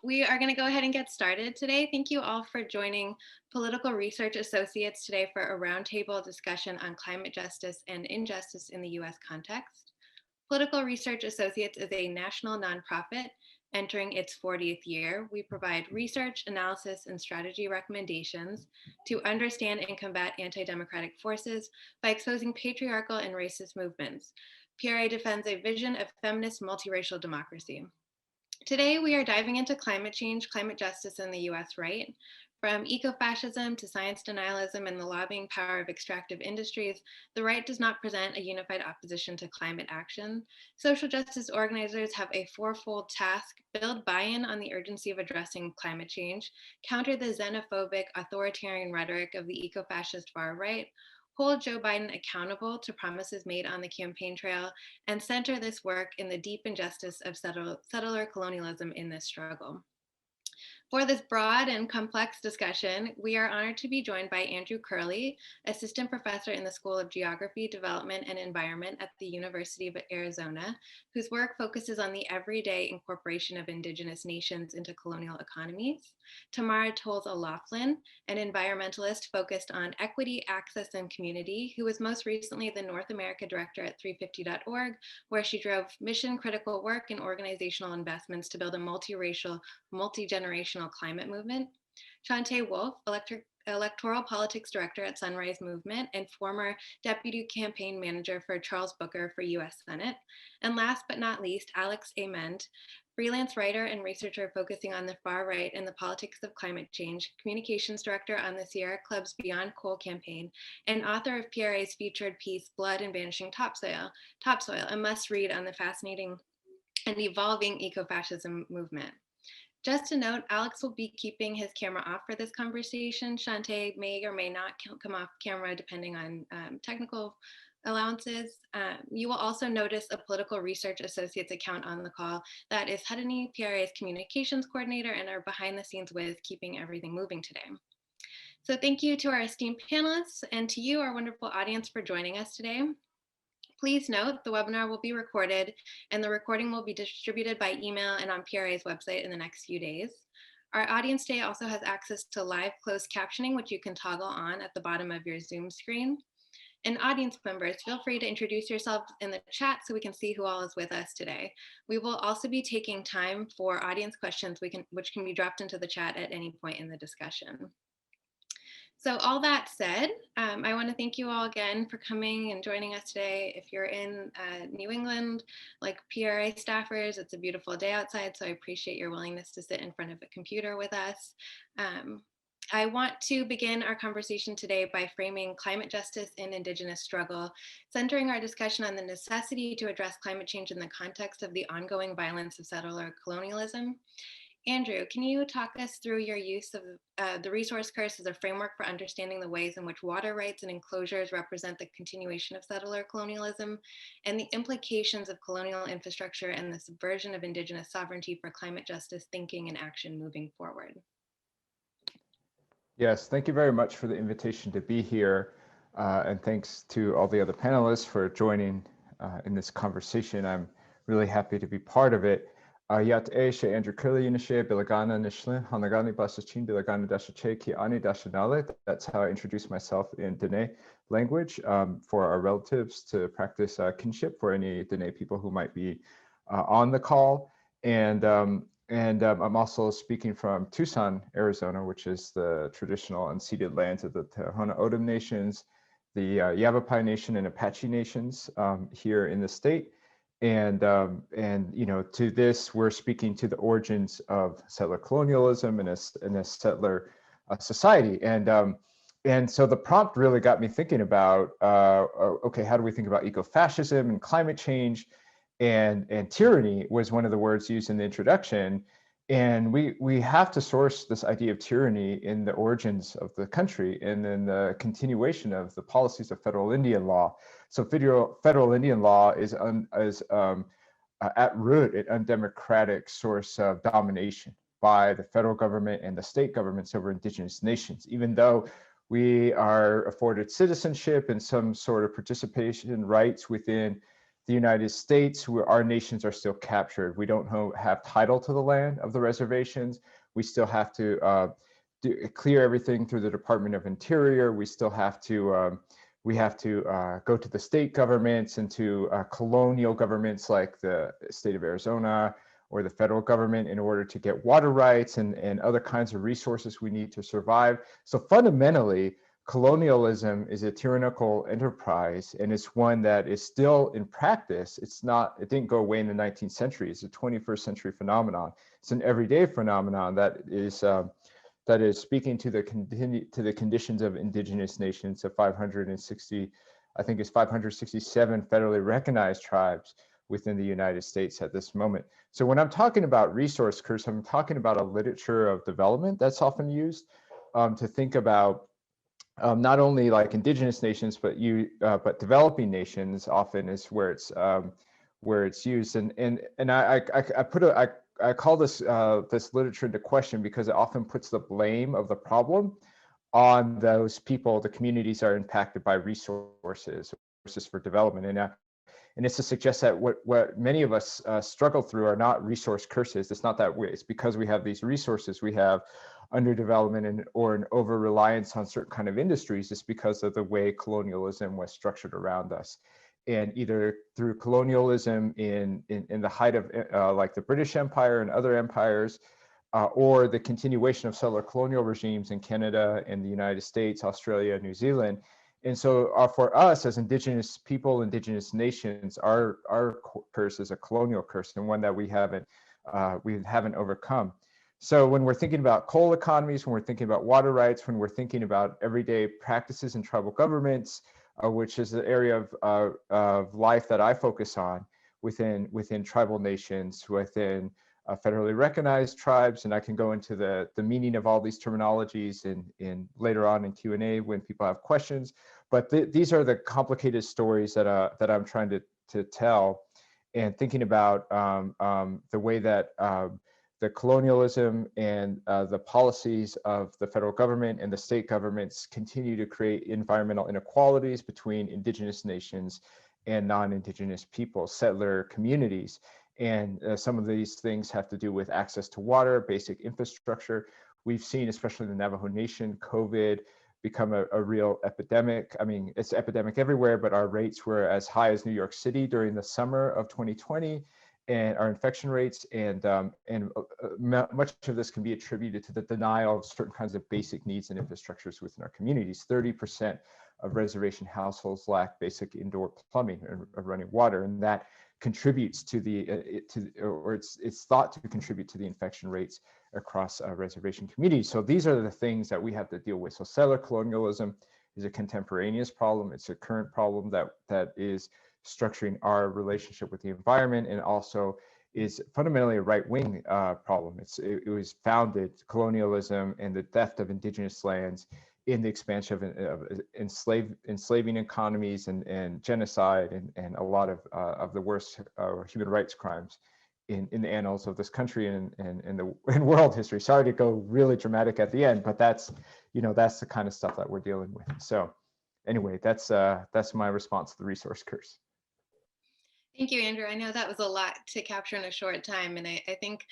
We are going to go ahead and get started today. Thank you all for joining Political Research Associates today for a roundtable discussion on climate justice and injustice in the US context. Political Research Associates is a national nonprofit entering its 40th year. We provide research, analysis, and strategy recommendations to understand and combat anti-democratic forces by exposing patriarchal and racist movements. PRA defends a vision of feminist multiracial democracy. Today, we are diving into climate change, climate justice in the US right. From ecofascism to science denialism and the lobbying power of extractive industries, the right does not present a unified opposition to climate action. Social justice organizers have a fourfold task: build buy-in on the urgency of addressing climate change, counter the xenophobic, authoritarian rhetoric of the ecofascist far right, hold Joe Biden accountable to promises made on the campaign trail, and center this work in the deep injustice of settler colonialism in this struggle. For this broad and complex discussion, we are honored to be joined by Andrew Curley, Assistant Professor in the School of Geography, Development, and Environment at the University of Arizona, whose work focuses on the everyday incorporation of Indigenous nations into colonial economies. Tamara Tolles-O'Laughlin, an environmentalist focused on equity, access, and community, who was most recently the North America Director at 350.org, where she drove mission-critical work and organizational investments to build a multiracial, multi-generational climate movement. Shantae Wolf, Electoral Politics Director at Sunrise Movement and former Deputy Campaign Manager for Charles Booker for US Senate. And last but not least, Alex Amend, freelance writer and researcher focusing on the far right and the politics of climate change, communications director on the Sierra Club's Beyond Coal campaign, and author of PRA's featured piece, Blood and Vanishing Topsoil, a must read on the fascinating and evolving ecofascism movement. Just to note, Alex will be keeping his camera off for this conversation. Shantae may or may not come off camera depending on technical allowances. You will also notice a Political Research Associates account on the call. That is Hudany, PRA's communications coordinator, and our behind the scenes with keeping everything moving today. So thank you to our esteemed panelists and to you, our wonderful audience, for joining us today. Please note the webinar will be recorded and the recording will be distributed by email and on PRA's website in the next few days. Our audience today also has access to live closed captioning, which you can toggle on at the bottom of your Zoom screen. And audience members, feel free to introduce yourselves in the chat so we can see who all is with us today. We will also be taking time for audience questions which can be dropped into the chat at any point in the discussion. So all that said, I want to thank you all again for coming and joining us today. If you're in New England, like PRA staffers, it's a beautiful day outside, so I appreciate your willingness to sit in front of a computer with us. I want to begin our conversation today by framing climate justice and Indigenous struggle, centering our discussion on the necessity to address climate change in the context of the ongoing violence of settler colonialism. Andrew, can you talk us through your use of the resource curse as a framework for understanding the ways in which water rights and enclosures represent the continuation of settler colonialism and the implications of colonial infrastructure and the subversion of Indigenous sovereignty for climate justice thinking and action moving forward? Yes, thank you very much for the invitation to be here. And thanks to all the other panelists for joining in this conversation. I'm really happy to be part of it. Yat Eshe Andrew Curley Nishe Bilagana Nishlin Hanagani Basachin Bilagana Dashache Ki Ani Dashanale. That's how I introduce myself in Dene language for our relatives to practice kinship for any Dene people who might be on the call. And I'm also speaking from Tucson, Arizona, which is the traditional unceded lands of the Tohono O'odham nations, the Yavapai Nation and Apache nations here in the state. And you know, to this, we're speaking to the origins of settler colonialism and a settler society. And so the prompt really got me thinking about, okay, how do we think about ecofascism and climate change? And tyranny was one of the words used in the introduction. And we have to source this idea of tyranny in the origins of the country and then the continuation of the policies of federal Indian law. So federal Indian law is at root an undemocratic source of domination by the federal government and the state governments over Indigenous nations, even though we are afforded citizenship and some sort of participation rights within the United States, where our nations are still captured. We don't have title to the land of the reservations. We still have to clear everything through the Department of Interior. We still have to go to the state governments and to colonial governments like the state of Arizona or the federal government in order to get water rights and other kinds of resources we need to survive. So fundamentally, colonialism is a tyrannical enterprise, and it's one that is still in practice. It didn't go away in the 19th century. It's a 21st century phenomenon. It's an everyday phenomenon that is speaking to the conditions of indigenous nations of 560, I think it's 567 federally recognized tribes within the United States at this moment. So when I'm talking about resource curse, I'm talking about a literature of development that's often used to think about not only like indigenous nations, but developing nations often is where it's used. And I call this this literature into question because it often puts the blame of the problem on those people, the communities are impacted by resources for development. And it's to suggest that what many of us struggle through are not resource curses. It's not that way. It's because we have these resources, we have underdevelopment or an over reliance on certain kind of industries. It's because of the way colonialism was structured around us. And either through colonialism in the height of like the British Empire and other empires, or the continuation of settler colonial regimes in Canada and the United States, Australia, New Zealand. And so for us as indigenous people, indigenous nations, our curse is a colonial curse and one that we haven't overcome. So when we're thinking about coal economies, when we're thinking about water rights, when we're thinking about everyday practices in tribal governments, which is the area of life that I focus on within tribal nations, within federally recognized tribes, and I can go into the meaning of all these terminologies in later on in Q&A when people have questions. But these are the complicated stories that I'm trying to tell, and thinking about the way that the colonialism and the policies of the federal government and the state governments continue to create environmental inequalities between indigenous nations and non-indigenous people, settler communities. And some of these things have to do with access to water, basic infrastructure. We've seen, especially in the Navajo Nation, COVID become a real epidemic. I mean, it's epidemic everywhere, but our rates were as high as New York City during the summer of 2020, and our infection rates, and much of this can be attributed to the denial of certain kinds of basic needs and infrastructures within our communities. 30% of reservation households lack basic indoor plumbing or running water, and that contributes to it's thought to contribute to the infection rates across reservation communities. So these are the things that we have to deal with. So settler colonialism is a contemporaneous problem. It's a current problem that is structuring our relationship with the environment, and also is fundamentally a right-wing problem. It was founded, colonialism and the theft of indigenous lands, in the expansion of enslaving economies and genocide and a lot of the worst human rights crimes in the annals of this country and in world history. Sorry to go really dramatic at the end, but that's the kind of stuff that we're dealing with. So anyway, that's my response to the resource curse. Thank you, Andrew. I know that was a lot to capture in a short time. And I think,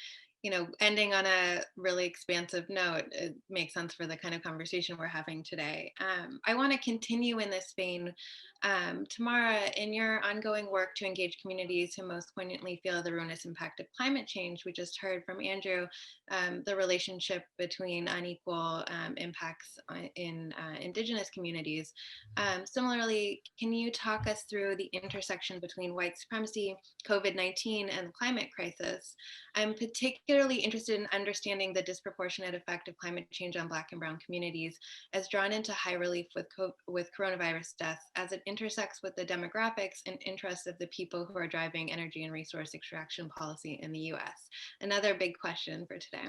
ending on a really expansive note, it makes sense for the kind of conversation we're having today. I want to continue in this vein. Tamara, in your ongoing work to engage communities who most poignantly feel the ruinous impact of climate change, we just heard from Andrew the relationship between unequal impacts in Indigenous communities. Similarly, can you talk us through the intersection between white supremacy, COVID-19, and the climate crisis? I'm particularly interested in understanding the disproportionate effect of climate change on Black and Brown communities, as drawn into high relief with coronavirus deaths, as it intersects with the demographics and interests of the people who are driving energy and resource extraction policy in the US. Another big question for today.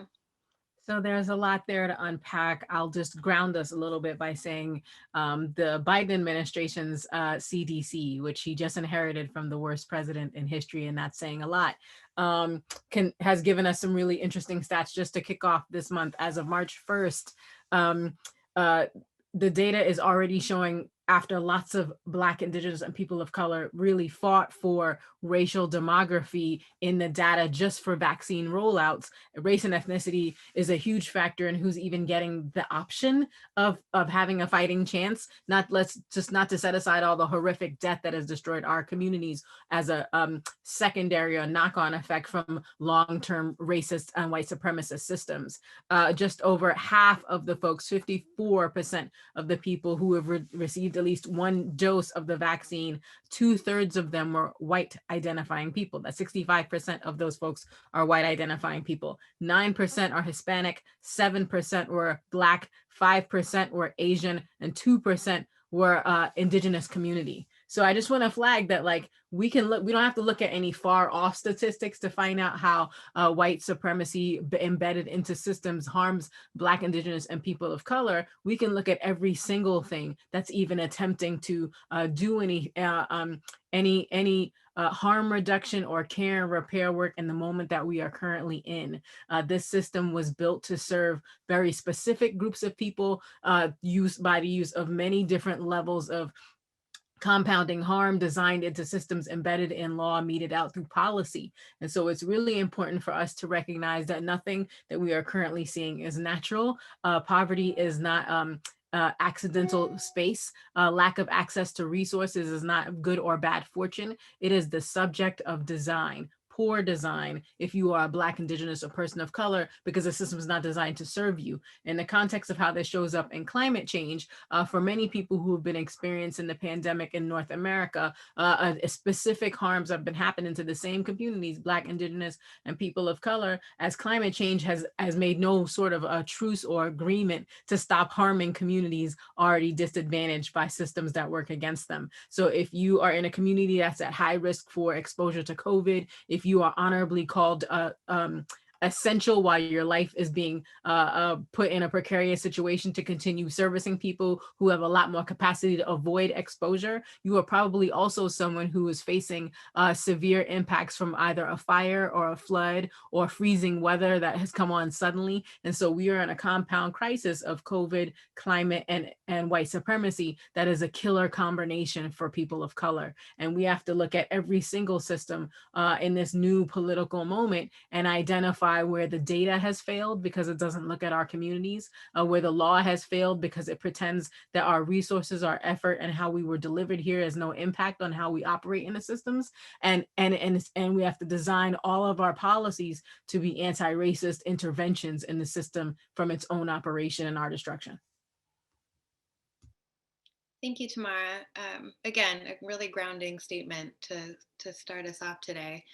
So there's a lot there to unpack. I'll just ground us a little bit by saying the Biden administration's CDC, which he just inherited from the worst president in history, and that's saying a lot, has given us some really interesting stats just to kick off this month. As of March 1st, the data is already showing after lots of Black, Indigenous, and people of color really fought for racial demography in the data just for vaccine rollouts, race and ethnicity is a huge factor in who's even getting the option of having a fighting chance. Not to set aside all the horrific death that has destroyed our communities as a secondary or knock-on effect from long-term racist and white supremacist systems. Just over half of the folks, 54% of the people who have received at least one dose of the vaccine, 2/3 of them were white identifying people. That 65% of those folks are white identifying people. 9% are Hispanic, 7% were Black, 5% were Asian, and 2% were Indigenous community. So I just want to flag that, like, we don't have to look at any far off statistics to find out how white supremacy embedded into systems harms Black, Indigenous, and people of color. We can look at every single thing that's even attempting to do any harm reduction or care and repair work in the moment that we are currently in. This system was built to serve very specific groups of people, used by the use of many different levels of compounding harm designed into systems embedded in law, meted out through policy. And so it's really important for us to recognize that nothing that we are currently seeing is natural. Poverty is not accidental space. Lack of access to resources is not good or bad fortune. It is the subject of design. Poor design if you are a Black, Indigenous, or person of color, because the system is not designed to serve you. In the context of how this shows up in climate change, for many people who have been experiencing the pandemic in North America, specific harms have been happening to the same communities, Black, Indigenous, and people of color, as climate change has made no sort of a truce or agreement to stop harming communities already disadvantaged by systems that work against them. So if you are in a community that's at high risk for exposure to COVID, if you are honorably called essential while your life is being put in a precarious situation to continue servicing people who have a lot more capacity to avoid exposure, you are probably also someone who is facing severe impacts from either a fire or a flood or freezing weather that has come on suddenly. And so we are in a compound crisis of COVID, climate, and white supremacy that is a killer combination for people of color. And we have to look at every single system in this new political moment and identify where the data has failed because it doesn't look at our communities, where the law has failed because it pretends that our resources, our effort, and how we were delivered here has no impact on how we operate in the systems. And we have to design all of our policies to be anti-racist interventions in the system from its own operation and our destruction. Thank you, Tamara. Again, a really grounding statement to start us off today.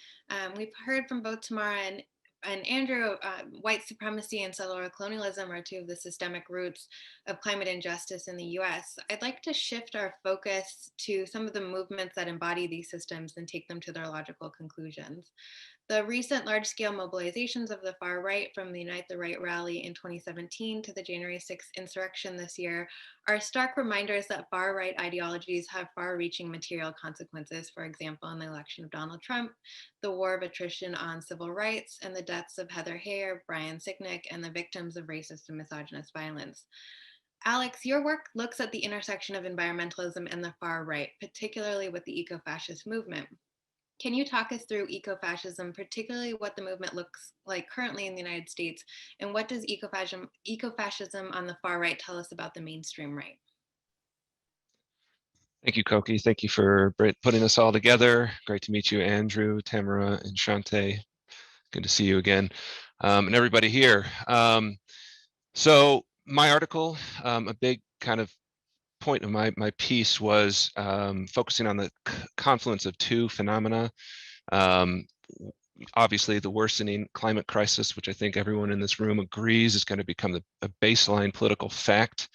We've heard from both Tamara and Andrew. White supremacy and settler colonialism are two of the systemic roots of climate injustice in the US. I'd like to shift our focus to some of the movements that embody these systems and take them to their logical conclusions. The recent large-scale mobilizations of the far right, from the Unite the Right rally in 2017 to the January 6th insurrection this year, are stark reminders that far-right ideologies have far-reaching material consequences. For example, in the election of Donald Trump, the war of attrition on civil rights, and the deaths of Heather Heyer, Brian Sicknick, and the victims of racist and misogynist violence. Alex, your work looks at the intersection of environmentalism and the far right, particularly with the eco-fascist movement. Can you talk us through ecofascism, particularly what the movement looks like currently in the United States, and what does ecofascism on the far right tell us about the mainstream right? Thank you, Koki. Thank you for putting us all together. Great to meet you, Andrew, Tamara, and Shante. Good to see you again, and everybody here. So my article, a big kind of point of my piece was focusing on the confluence of two phenomena. Obviously, the worsening climate crisis, which I think everyone in this room agrees is going to become a baseline political fact,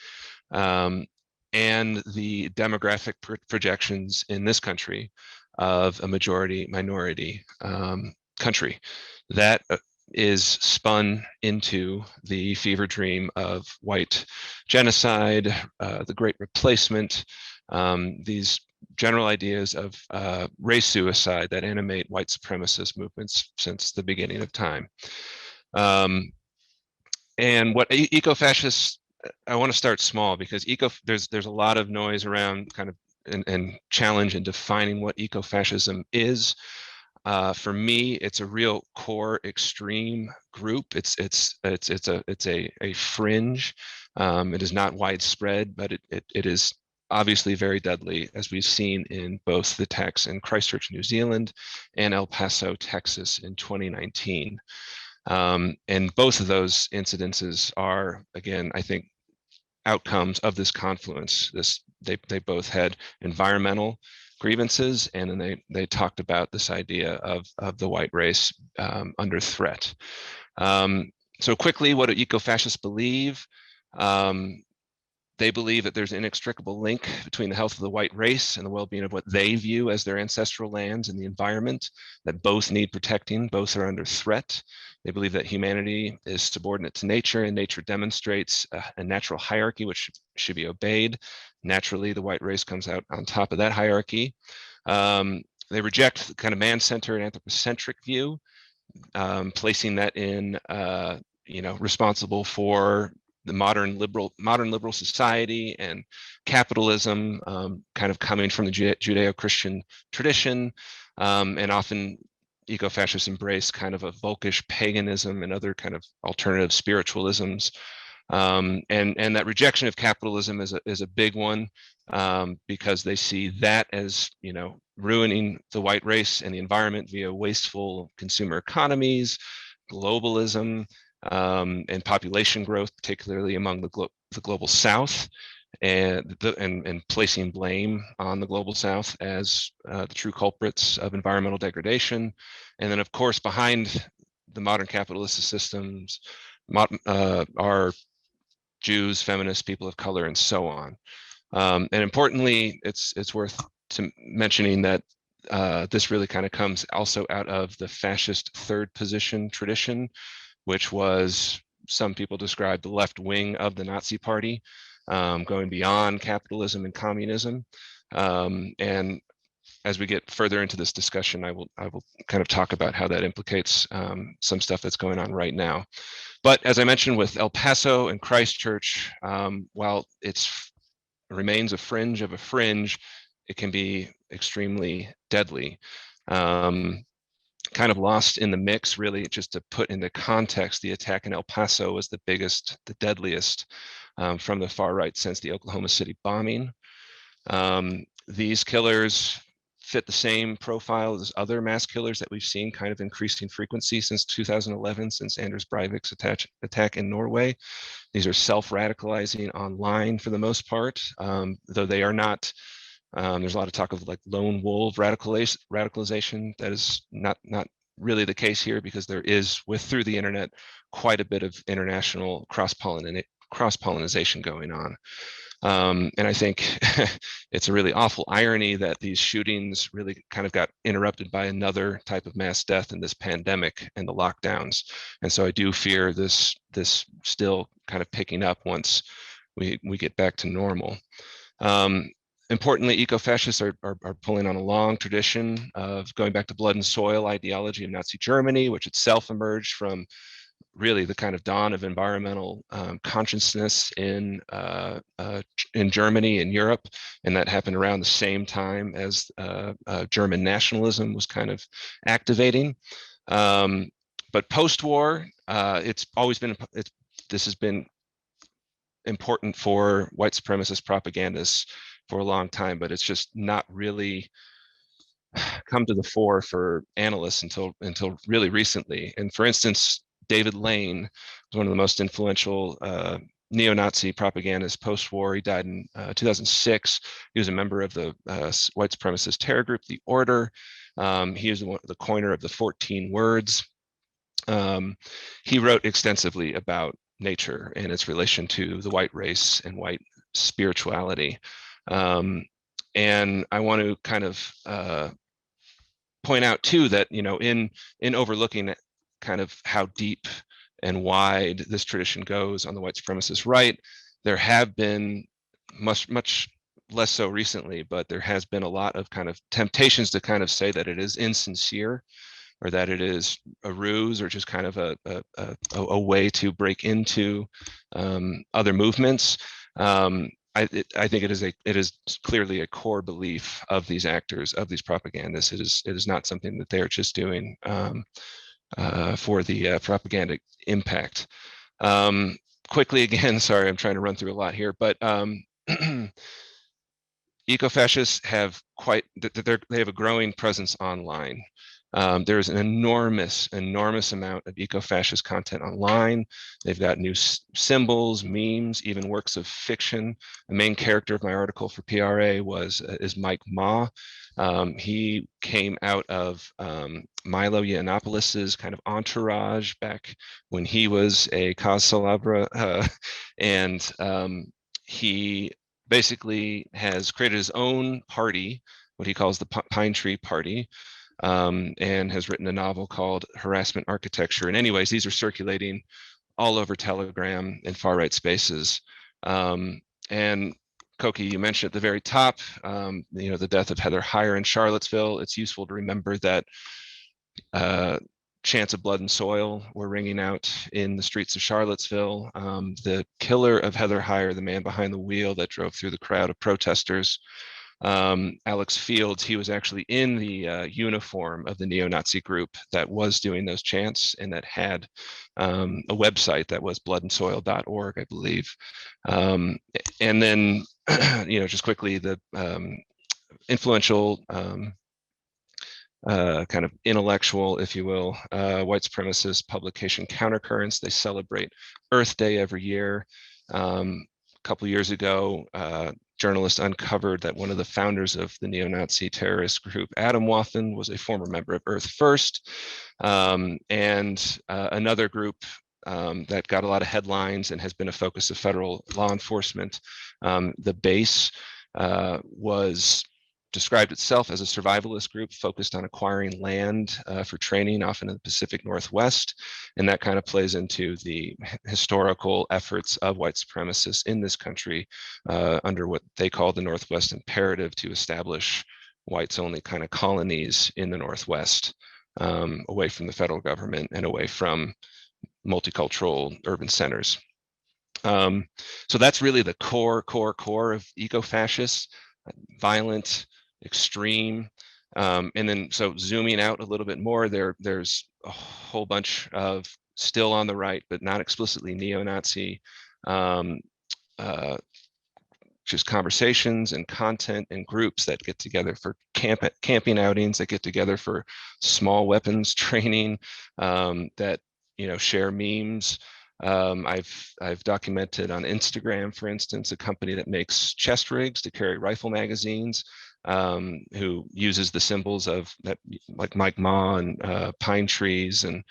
and the demographic projections in this country of a majority-minority country that is spun into the fever dream of white genocide, the Great Replacement, these general ideas of race suicide that animate white supremacist movements since the beginning of time. And what ecofascists I want to start small because there's a lot of noise around kind of and challenge in defining what ecofascism is. For me, it's a real core extreme group. It's a fringe. It is not widespread, but it is obviously very deadly, as we've seen in both the attacks in Christchurch, New Zealand, and El Paso, Texas, in 2019. And both of those incidences are, again, I think, outcomes of this confluence. They both had environmental grievances, and then they talked about this idea of the white race under threat. So quickly, what do ecofascists believe? They believe that there's an inextricable link between the health of the white race and the well-being of what they view as their ancestral lands and the environment, that both need protecting, both are under threat. They believe that humanity is subordinate to nature, and nature demonstrates a natural hierarchy which should be obeyed. Naturally, the white race comes out on top of that hierarchy. They reject the kind of man-centered anthropocentric view, placing that in, responsible for the modern liberal society and capitalism, kind of coming from the Judeo-Christian tradition, and often ecofascists embrace kind of a Volkish paganism and other kind of alternative spiritualisms. And that rejection of capitalism is a big one, because they see that as, ruining the white race and the environment via wasteful consumer economies, globalism, and population growth, particularly among the global South, and placing blame on the global South as the true culprits of environmental degradation. And then, of course, behind the modern capitalist systems are Jews, feminists, people of color, and so on. And importantly, it's worth mentioning that this really kind of comes also out of the fascist third position tradition, which was, some people describe, the left wing of the Nazi Party, going beyond capitalism and communism. And as we get further into this discussion, I will kind of talk about how that implicates some stuff that's going on right now. But as I mentioned with El Paso and Christchurch, while it remains a fringe of a fringe, it can be extremely deadly. Kind of lost in the mix, really, just to put into context, the attack in El Paso was the biggest, the deadliest from the far right since the Oklahoma City bombing. These killers fit the same profile as other mass killers that we've seen kind of increasing frequency since 2011, since Anders Breivik's attack in Norway. These are self-radicalizing online for the most part, though they are not. There's a lot of talk of like lone wolf radicalization. That is not really the case here, because there is, through the internet, quite a bit of international cross-pollination going on. And I think it's a really awful irony that these shootings really kind of got interrupted by another type of mass death in this pandemic and the lockdowns. And so I do fear this still kind of picking up once we get back to normal. Importantly, ecofascists are pulling on a long tradition of going back to blood and soil ideology of Nazi Germany, which itself emerged from really the kind of dawn of environmental consciousness in Germany and Europe, and that happened around the same time as German nationalism was kind of activating. But post-war, this has been important for white supremacist propagandists for a long time, but it's just not really come to the fore for analysts until really recently. And for instance, David Lane was one of the most influential neo-Nazi propagandists post-war. He died in 2006. He was a member of the white supremacist terror group, The Order. He is the coiner of the 14 words. He wrote extensively about nature and its relation to the white race and white spirituality. And I want to kind of point out too that, in overlooking kind of how deep and wide this tradition goes on the white supremacist right, there have been much less so recently, but there has been a lot of kind of temptations to kind of say that it is insincere or that it is a ruse or just kind of a way to break into other movements. I think it is clearly a core belief of these actors, of these propagandists. It is not something that they're just doing for the propaganda impact. Quickly again, sorry, I'm trying to run through a lot here, but ecofascists have they have a growing presence online. There's an enormous amount of eco-fascist content online. They've got new symbols, memes, even works of fiction. The main character of my article for PRA is Mike Ma. He came out of Milo Yiannopoulos' kind of entourage back when he was a cause celebre, and he basically has created his own party, what he calls the Pine Tree Party, and has written a novel called Harassment Architecture. And anyways, these are circulating all over Telegram and far-right spaces. And Koki, you mentioned at the very top, the death of Heather Heyer in Charlottesville. It's useful to remember that chants of blood and soil were ringing out in the streets of Charlottesville. The killer of Heather Heyer, the man behind the wheel that drove through the crowd of protesters, Alex Fields, he was actually in the uniform of the neo-Nazi group that was doing those chants and that had a website that was bloodandsoil.org, I believe. And then, just quickly, the influential kind of intellectual, if you will, white supremacist publication Countercurrents. They celebrate Earth Day every year. A couple of years ago, journalists uncovered that one of the founders of the neo-Nazi terrorist group, Adam Wathan, was a former member of Earth First. And another group that got a lot of headlines and has been a focus of federal law enforcement, the Base, was described itself as a survivalist group focused on acquiring land for training, often in the Pacific Northwest. And that kind of plays into the historical efforts of white supremacists in this country under what they call the Northwest Imperative to establish whites-only kind of colonies in the Northwest, away from the federal government and away from multicultural urban centers. So that's really the core of eco-fascists: violent, extreme, and then so zooming out a little bit more, there's a whole bunch of still on the right but not explicitly neo-Nazi just conversations and content and groups that get together for camping outings, that get together for small weapons training, that share memes. I've documented on Instagram, for instance, a company that makes chest rigs to carry rifle magazines, who uses the symbols of that, like Mike Ma and pine trees. And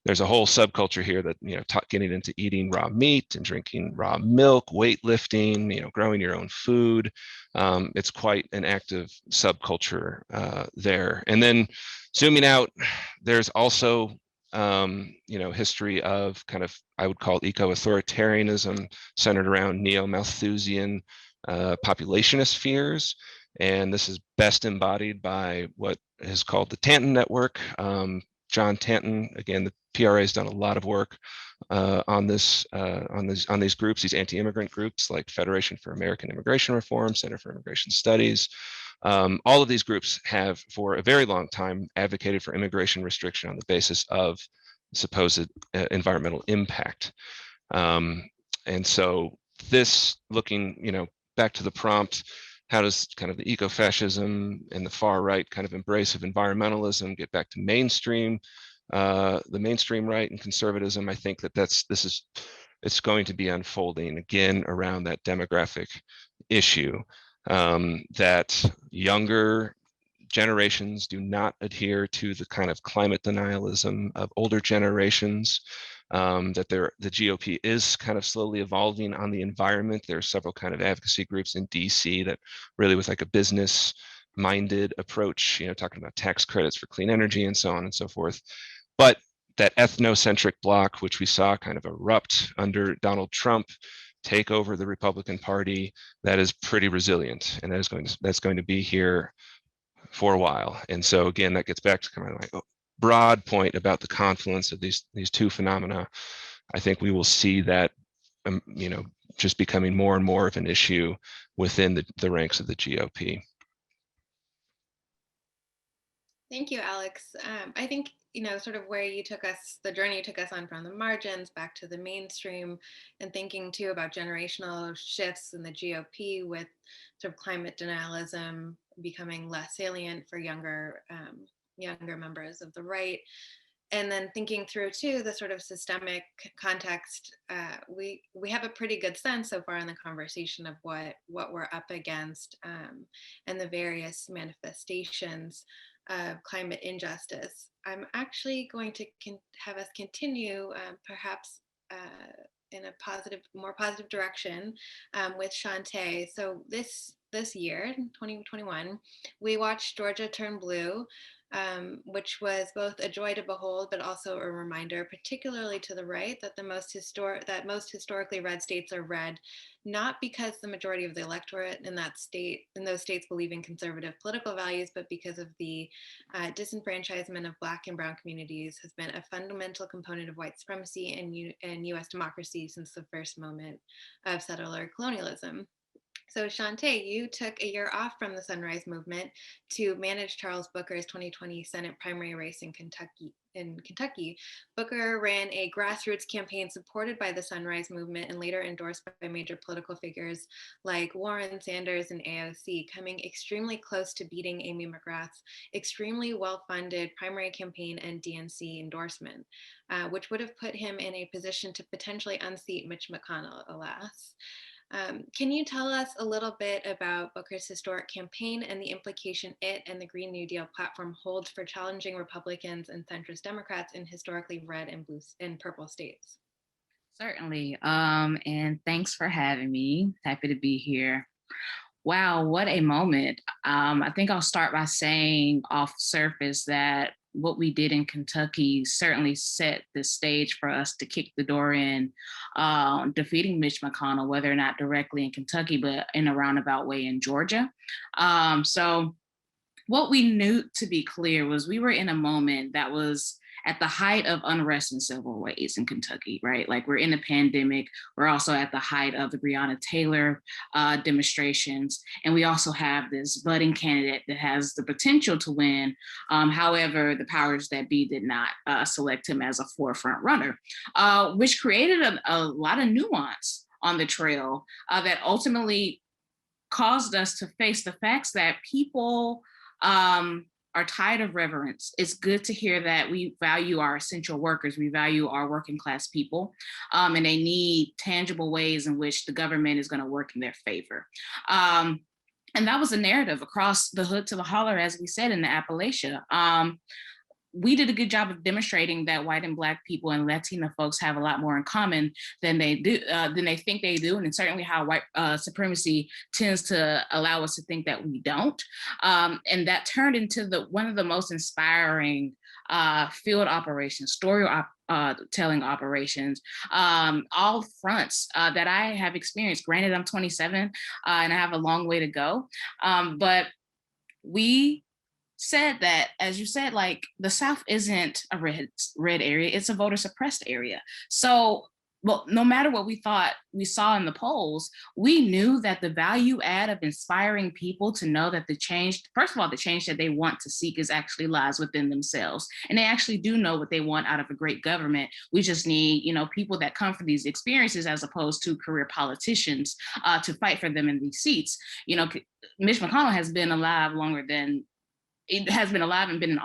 there's a whole subculture here that, getting into eating raw meat and drinking raw milk, weightlifting, growing your own food. It's quite an active subculture there. And then zooming out, there's also history of kind of, I would call eco-authoritarianism, centered around neo-Malthusian populationist fears. And this is best embodied by what is called the Tanton Network. John Tanton, again, the PRA has done a lot of work on these groups, these anti-immigrant groups like Federation for American Immigration Reform, Center for Immigration Studies. All of these groups have, for a very long time, advocated for immigration restriction on the basis of supposed environmental impact. And so this, looking, back to the prompt, how does kind of the eco-fascism and the far right kind of embrace of environmentalism get back to mainstream, the mainstream right and conservatism? I think that it's going to be unfolding again around that demographic issue, that younger generations do not adhere to the kind of climate denialism of older generations, that the GOP is kind of slowly evolving on the environment. There are several kind of advocacy groups in DC that really, with like a business minded approach, talking about tax credits for clean energy and so on and so forth. But that ethnocentric bloc, which we saw kind of erupt under Donald Trump, take over the Republican Party, that is pretty resilient, and that's going to be here for a while. And so again, that gets back to kind of like broad point about the confluence of these two phenomena, I think we will see that, just becoming more and more of an issue within the ranks of the GOP. Thank you, Alex. I think, sort of where you took us, the journey you took us on from the margins back to the mainstream, and thinking too about generational shifts in the GOP with sort of climate denialism becoming less salient for younger members of the right. And then thinking through too the sort of systemic context, we have a pretty good sense so far in the conversation of what we're up against, and the various manifestations of climate injustice. I'm actually going to have us continue, perhaps in a more positive direction, with Shantae. So this year, 2021, we watched Georgia Turn Blue, which was both a joy to behold, but also a reminder, particularly to the right, that most historically red states are red, not because the majority of the electorate in those states believe in conservative political values, but because of the disenfranchisement of Black and Brown communities has been a fundamental component of white supremacy and U.S. democracy since the first moment of settler colonialism. So Shantae, you took a year off from the Sunrise Movement to manage Charles Booker's 2020 Senate primary race in Kentucky. Booker ran a grassroots campaign supported by the Sunrise Movement and later endorsed by major political figures like Warren, Sanders, and AOC, coming extremely close to beating Amy McGrath's extremely well-funded primary campaign and DNC endorsement, which would have put him in a position to potentially unseat Mitch McConnell, alas. Can you tell us a little bit about Booker's historic campaign and the implication it and the Green New Deal platform holds for challenging Republicans and centrist Democrats in historically red and blue and purple states? Certainly. And thanks for having me. Happy to be here. Wow, what a moment. I think I'll start by saying off surface that what we did in Kentucky certainly set the stage for us to kick the door in, defeating Mitch McConnell, whether or not directly in Kentucky, but in a roundabout way in Georgia. So what we knew, to be clear, was we were in a moment that was at the height of unrest and civil ways in Kentucky, right? Like, we're in a pandemic. We're also at the height of the Breonna Taylor demonstrations. And we also have this budding candidate that has the potential to win. However, the powers that be did not select him as a forefront runner, which created a lot of nuance on the trail that ultimately caused us to face the facts that people are tired of reverence. It's good to hear that we value our essential workers, we value our working class people, and they need tangible ways in which the government is going to work in their favor. And that was a narrative across the hood to the holler, as we said, in the Appalachia. We did a good job of demonstrating that white and Black people and Latina folks have a lot more in common than they do, than they think they do, and certainly how white supremacy tends to allow us to think that we don't. And that turned into one of the most inspiring field operations, storytelling operations, all fronts that I have experienced. Granted, I'm 27 and I have a long way to go, but we said that, as you said, like, the South isn't a red area, it's a voter suppressed area. So, well, no matter what we thought we saw in the polls, we knew that the value add of inspiring people to know that the change, first of all, the change that they want to seek is actually lies within themselves. And they actually do know what they want out of a great government. We just need, people that come from these experiences as opposed to career politicians to fight for them in these seats. Mitch McConnell has been alive and been in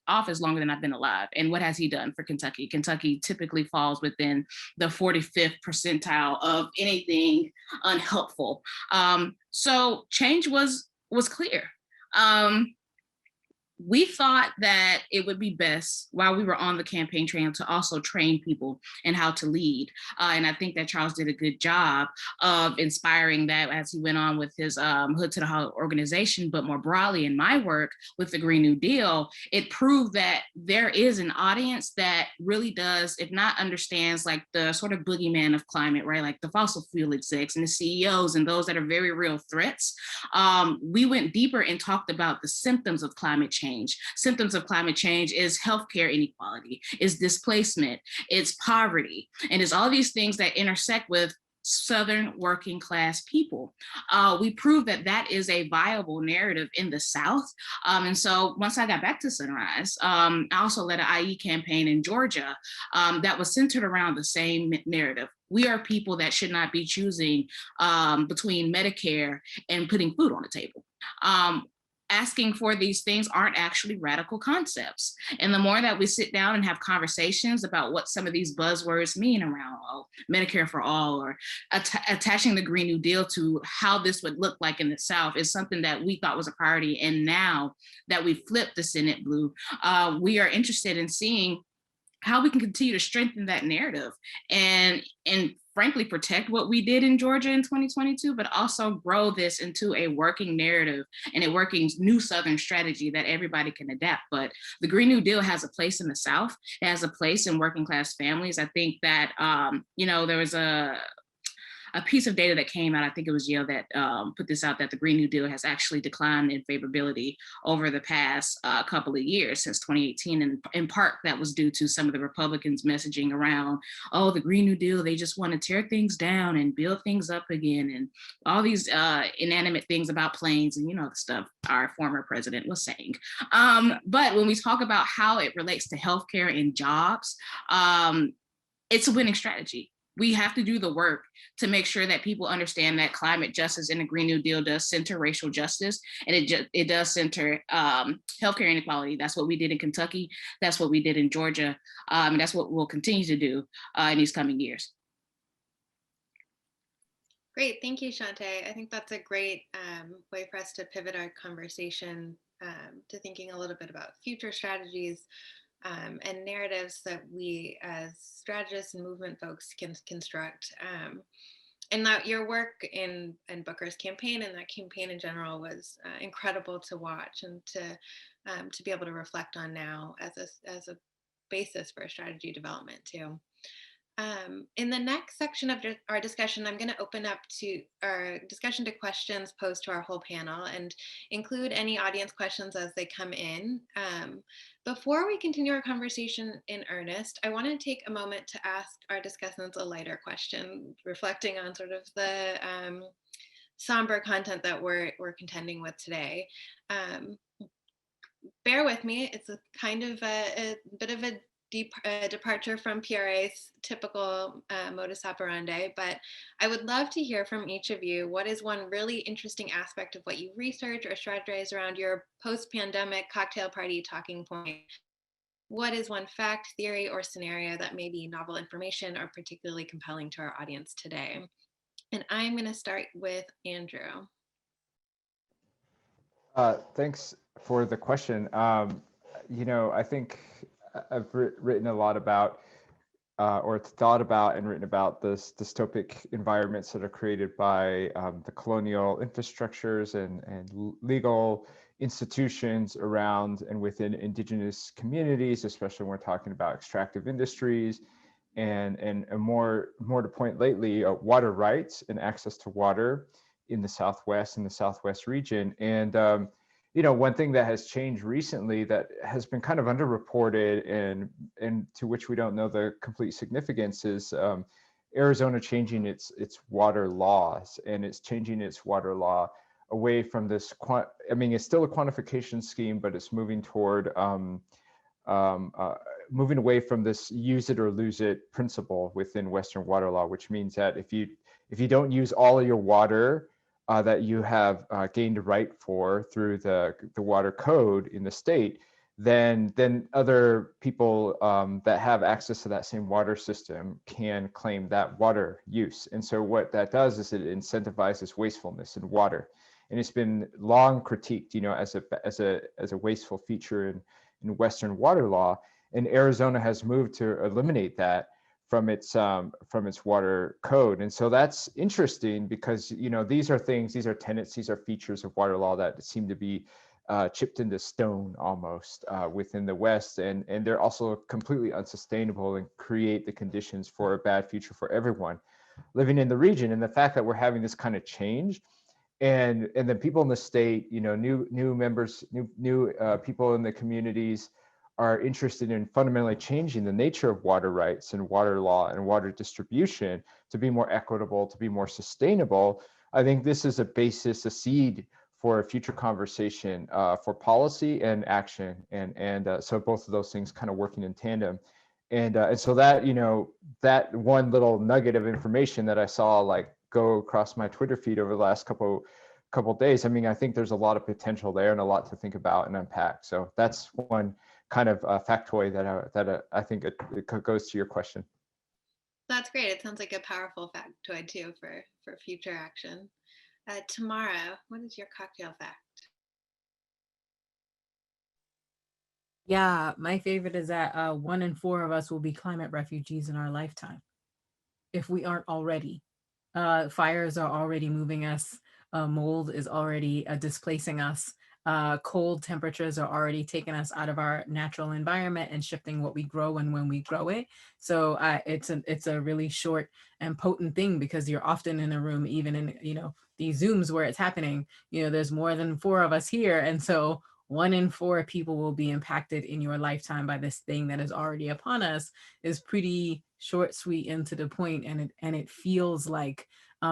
office longer than I've been alive. And what has he done for Kentucky? Kentucky typically falls within the 45th percentile of anything unhelpful. So change was clear. We thought that it would be best while we were on the campaign trail to also train people in how to lead. And I think that Charles did a good job of inspiring that as he went on with his Hood to the Hollow organization, but more broadly in my work with the Green New Deal, it proved that there is an audience that really does, if not understands, like the sort of boogeyman of climate, right? Like the fossil fuel execs and the CEOs and those that are very real threats. We went deeper and talked about the symptoms of climate change change. Symptoms of climate change is healthcare inequality, is displacement, it's poverty, and it's all these things that intersect with Southern working class people. We proved that that is a viable narrative in the South. And so once I got back to Sunrise, I also led an IE campaign in Georgia that was centered around the same narrative. We are people that should not be choosing between Medicare and putting food on the table. Asking for these things aren't actually radical concepts. And the more that we sit down and have conversations about what some of these buzzwords mean around Medicare for all, or attaching the Green New Deal to how this would look like in the South, is something that we thought was a priority. And now that we flipped the Senate blue, we are interested in seeing how we can continue to strengthen that narrative and frankly protect what we did in Georgia in 2022, but also grow this into a working narrative and a working new Southern strategy that everybody can adapt. But the Green New Deal has a place in the South. It has a place in working class families. I think that, there was a piece of data that came out, I think it was Yale that put this out, that the Green New Deal has actually declined in favorability over the past couple of years, since 2018. And in part, that was due to some of the Republicans' messaging around, oh, the Green New Deal, they just want to tear things down and build things up again, and all these inanimate things about planes and, the stuff our former president was saying. But when we talk about how it relates to healthcare and jobs, it's a winning strategy. We have to do the work to make sure that people understand that climate justice in the Green New Deal does center racial justice, and it does center healthcare inequality. That's what we did in Kentucky. That's what we did in Georgia. And that's what we'll continue to do in these coming years. Great, thank you, Shantae. I think that's a great way for us to pivot our conversation to thinking a little bit about future strategies and narratives that we as strategists and movement folks can construct. And that your work in Booker's campaign and that campaign in general was incredible to watch and to be able to reflect on now as a basis for strategy development too. In the next section of our discussion, I'm going to open up to our discussion to questions posed to our whole panel and include any audience questions as they come in. Before we continue our conversation in earnest, I want to take a moment to ask our discussants a lighter question, reflecting on sort of the somber content that we're contending with today. Bear with me, it's a kind of a bit of a departure from PRA's typical modus operandi, but I would love to hear from each of you. What is one really interesting aspect of what you research or strategize around your post-pandemic cocktail party talking point? What is one fact, theory, or scenario that may be novel information or particularly compelling to our audience today? And I'm going to start with Andrew. Thanks for the question. I think I've written a lot about or thought about and written about this dystopic environments that are created by the colonial infrastructures and legal institutions around and within indigenous communities, especially when we're talking about extractive industries and more to point lately, water rights and access to water in the Southwest and the Southwest region. And one thing that has changed recently that has been kind of underreported and to which we don't know the complete significance is Arizona changing its water laws, and it's changing its water law away from this. It's still a quantification scheme, but it's moving toward moving away from this use it or lose it principle within Western water law, which means that if you don't use all of your water that you have gained a right for through the water code in the state, then other people that have access to that same water system can claim that water use. And so what that does is it incentivizes wastefulness in water, and it's been long critiqued, as a wasteful feature in Western water law. And Arizona has moved to eliminate that from its water code. And so that's interesting because these are tenets, these are features of water law that seem to be chipped into stone almost within the West, and they're also completely unsustainable and create the conditions for a bad future for everyone living in the region. And the fact that we're having this kind of change and then people in the state, you know, new members, new people in the communities are interested in fundamentally changing the nature of water rights and water law and water distribution to be more equitable, to be more sustainable. I think this is a basis, a seed for a future conversation for policy and action, and so both of those things kind of working in tandem. And so that, you know, that one little nugget of information that I saw like go across my Twitter feed over the last couple days, I mean, I think there's a lot of potential there and a lot to think about and unpack. So that's one kind of factoid that I think it goes to your question. That's great. It sounds like a powerful factoid too for future action. Tamara, what is your cocktail fact? Yeah, my favorite is that 1 in 4 of us will be climate refugees in our lifetime, if we aren't already. Fires are already moving us. Mold is already displacing us. Cold temperatures are already taking us out of our natural environment and shifting what we grow and when we grow it. So it's a really short and potent thing, because you're often in a room, even in, you know, these Zooms where it's happening, you know, there's more than 4 of us here. And so 1 in 4 people will be impacted in your lifetime by this thing that is already upon us is pretty short, sweet, and to the point, and it feels like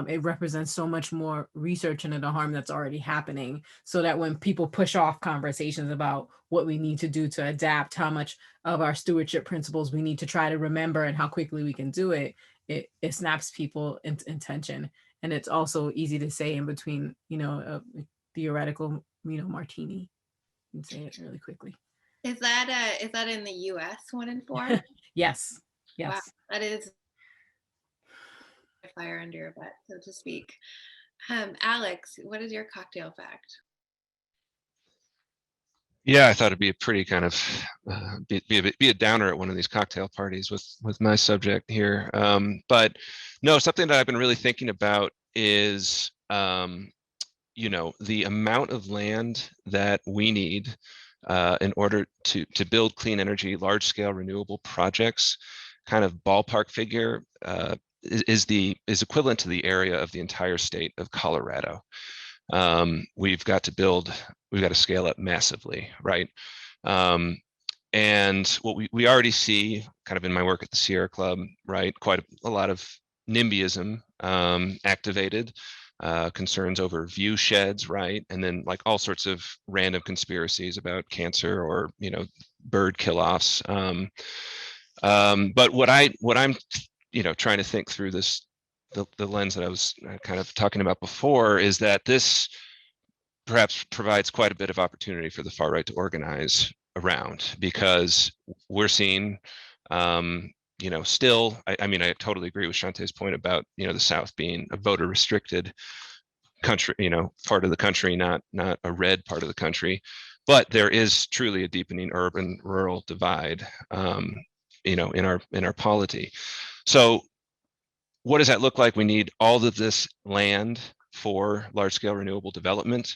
it represents so much more research into the harm that's already happening, so that when people push off conversations about what we need to do to adapt, how much of our stewardship principles we need to try to remember and how quickly we can do it, it snaps people into intention. And it's also easy to say in between, you know, a theoretical, you know, martini. You can say it really quickly. Is that in the US, 1 in 4? Yes. Yes. Wow, that is a fire under your butt, so to speak. Alex, what is your cocktail fact? Yeah, I thought it'd be a pretty kind of be a downer at one of these cocktail parties with my subject here. But no, something that I've been really thinking about is you know, the amount of land that we need in order to build clean energy, large scale renewable projects. Kind of ballpark figure is equivalent to the area of the entire state of Colorado. We've got to scale up massively, right? And what we already see kind of in my work at the Sierra Club, right? Quite a lot of NIMBYism activated, concerns over view sheds, right? And then like all sorts of random conspiracies about cancer or, you know, bird kill-offs. But what I'm, you know, trying to think through this, the lens that I was kind of talking about before, is that this perhaps provides quite a bit of opportunity for the far right to organize around, because we're seeing, you know, still, I mean, I totally agree with Shantae's point about, you know, the South being a voter restricted country, you know, part of the country, not a red part of the country, but there is truly a deepening urban rural divide, you know, in our polity. So what does that look like? We need all of this land for large scale renewable development.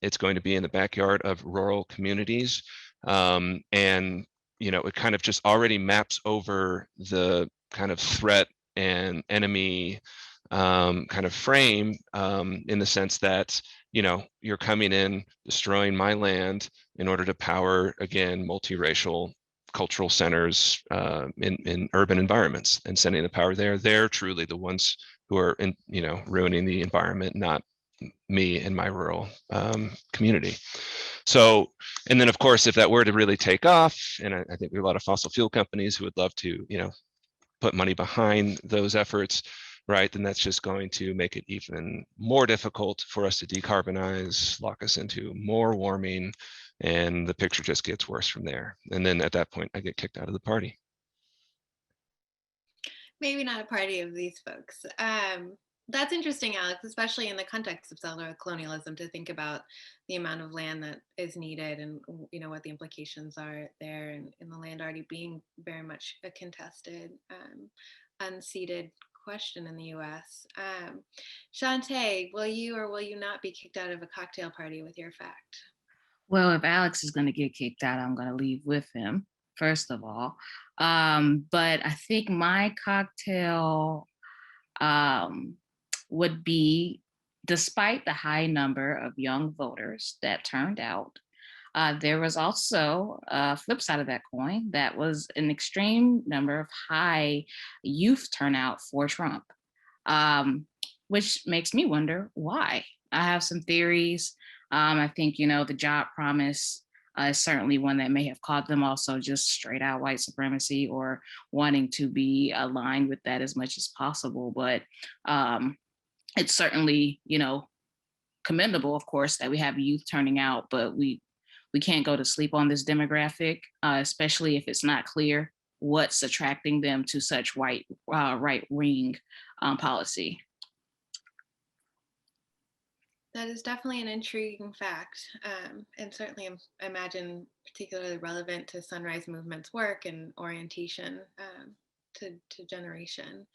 It's going to be in the backyard of rural communities. And, you know, it kind of just already maps over the kind of threat and enemy kind of frame, in the sense that, you know, you're coming in, destroying my land in order to power, again, multiracial cultural centers in urban environments, and sending the power there. They're truly the ones who are, you know, ruining the environment, not me and my rural community. So, and then of course, if that were to really take off, and I think there are a lot of fossil fuel companies who would love to, you know, put money behind those efforts, right, then that's just going to make it even more difficult for us to decarbonize, lock us into more warming, and the picture just gets worse from there. And then at that point, I get kicked out of the party. Maybe not a party of these folks. That's interesting, Alex, especially in the context of settler colonialism, to think about the amount of land that is needed, and, you know, what the implications are there, and the land already being very much a contested, unceded question in the U.S. Shantae, will you or will you not be kicked out of a cocktail party with your fact? Well, if Alex is going to get kicked out, I'm going to leave with him, first of all. But I think my cocktail would be despite the high number of young voters that turned out, there was also a flip side of that coin. That was an extreme number of high youth turnout for Trump, um, which makes me wonder why. I have some theories. I think, the job promise is certainly one that may have caught them, also just straight out white supremacy or wanting to be aligned with that as much as possible. But it's certainly, commendable, of course, that we have youth turning out, but we can't go to sleep on this demographic, especially if it's not clear what's attracting them to such right wing policy. That is definitely an intriguing fact, and certainly I imagine particularly relevant to Sunrise Movement's work and orientation to generation.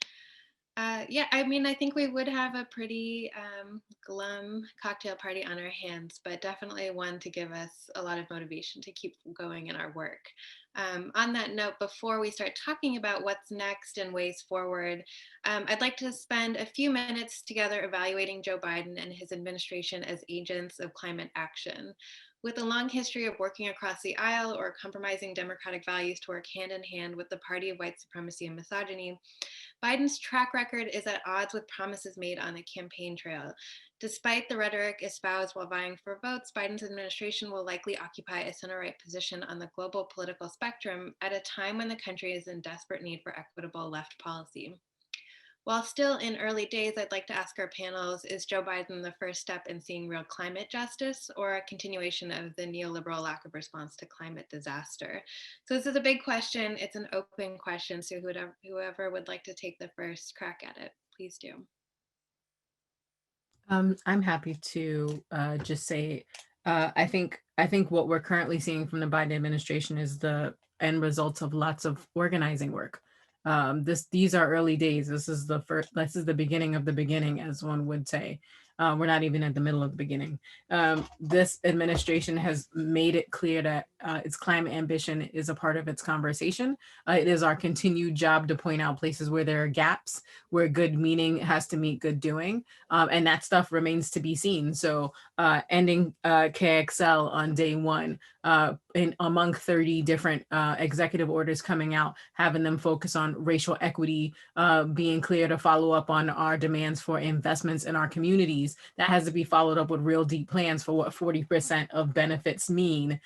Yeah, I mean, I think we would have a pretty glum cocktail party on our hands, but definitely one to give us a lot of motivation to keep going in our work. On that note, before we start talking about what's next and ways forward, I'd like to spend a few minutes together evaluating Joe Biden and his administration as agents of climate action. With a long history of working across the aisle or compromising democratic values to work hand in hand with the party of white supremacy and misogyny, Biden's track record is at odds with promises made on the campaign trail. Despite the rhetoric espoused while vying for votes, Biden's administration will likely occupy a center-right position on the global political spectrum at a time when the country is in desperate need for equitable left policy. While still in early days, I'd like to ask our panels, is Joe Biden the first step in seeing real climate justice or a continuation of the neoliberal lack of response to climate disaster? So this is a big question. It's an open question. So whoever would like to take the first crack at it, please do. I'm happy to just say, I think what we're currently seeing from the Biden administration is the end results of lots of organizing work. These are early days. This is the beginning of the beginning, as one would say. We're not even at the middle of the beginning. This administration has made it clear that its climate ambition is a part of its conversation. It is our continued job to point out places where there are gaps, where good meaning has to meet good doing. And that stuff remains to be seen. So ending KXL on day one, among 30 different executive orders coming out, having them focus on racial equity, being clear to follow up on our demands for investments in our communities. That has to be followed up with real deep plans for what 40% of benefits mean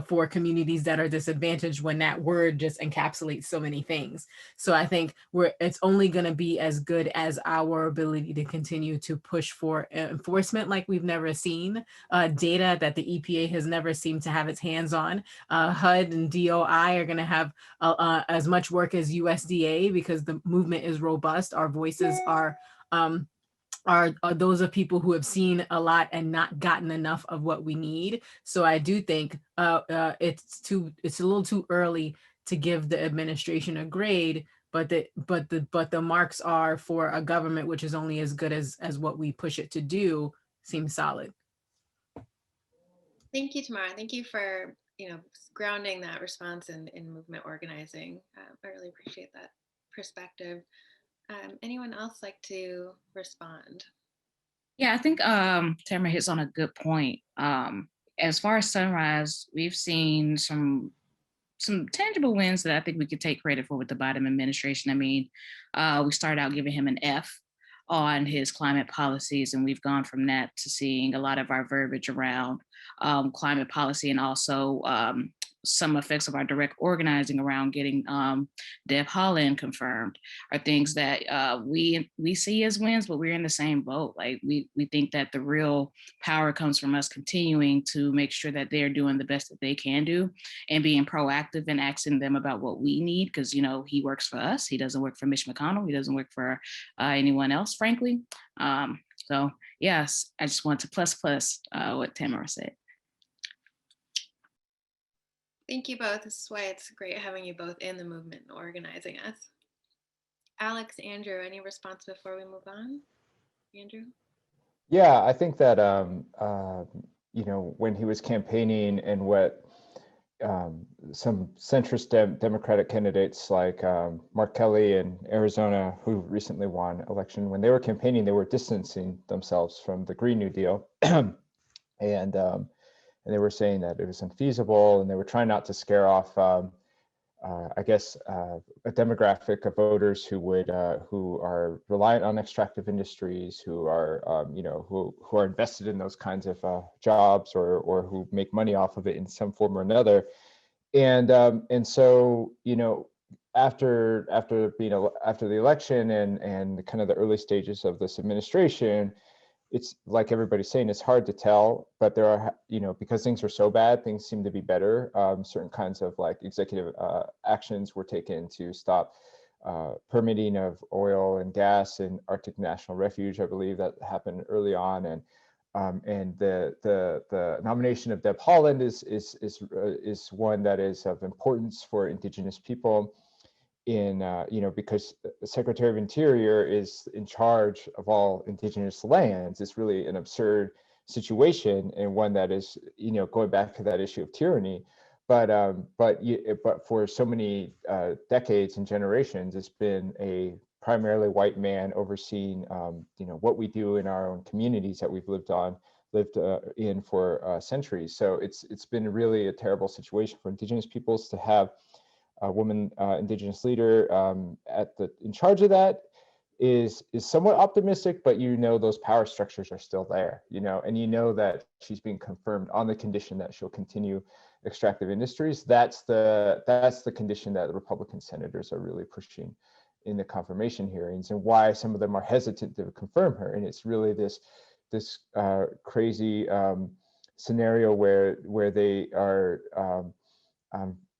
for communities that are disadvantaged, when that word just encapsulates so many things. So I think it's only going to be as good as our ability to continue to push for enforcement like we've never seen, data that the EPA has never seemed to have its hands on. HUD and DOI are going to have as much work as USDA because the movement is robust. Our voices are those of people who have seen a lot and not gotten enough of what we need. So I do think it's a little too early to give the administration a grade, but the marks are for a government which is only as good as what we push it to do, seems solid. Thank you, Tamara. Thank you for grounding that response in movement organizing. I really appreciate that perspective. Anyone else like to respond? Yeah, I think Tamara hits on a good point. As far as Sunrise, we've seen some tangible wins that I think we could take credit for with the Biden administration. I mean, we started out giving him an F on his climate policies, and we've gone from that to seeing a lot of our verbiage around climate policy, and also some effects of our direct organizing around getting Deb Haaland confirmed are things that we see as wins, but we're in the same boat. Like we think that the real power comes from us continuing to make sure that they're doing the best that they can do and being proactive and asking them about what we need, because he works for us. He doesn't work for Mitch McConnell. He doesn't work for anyone else, frankly. So yes, I just want to plus what Tamara said. Thank you both. This is why it's great having you both in the movement and organizing us. Alex, Andrew, any response before we move on? Andrew? Yeah, I think that when he was campaigning and what some centrist Democratic candidates like Mark Kelly in Arizona, who recently won election, when they were campaigning, they were distancing themselves from the Green New Deal. And they were saying that it was unfeasible, and they were trying not to scare off, I guess, a demographic of voters who are reliant on extractive industries, who are, who are invested in those kinds of jobs, or who make money off of it in some form or another. And so, after the election and kind of the early stages of this administration, it's like everybody's saying, it's hard to tell, but there are, because things are so bad, things seem to be better. Certain kinds of like executive actions were taken to stop permitting of oil and gas in Arctic National Refuge. I believe that happened early on, and the nomination of Deb Haaland is one that is of importance for Indigenous people. Because the Secretary of Interior is in charge of all Indigenous lands. It's really an absurd situation, and one that is, going back to that issue of tyranny. But for so many decades and generations, it's been a primarily white man overseeing, what we do in our own communities that we've lived in for centuries. So it's been really a terrible situation for Indigenous peoples to have a woman Indigenous leader in charge of that is somewhat optimistic, but those power structures are still there, and that she's being confirmed on the condition that she'll continue extractive industries. That's the condition that the Republican senators are really pushing in the confirmation hearings, and why some of them are hesitant to confirm her. And it's really this crazy scenario where they are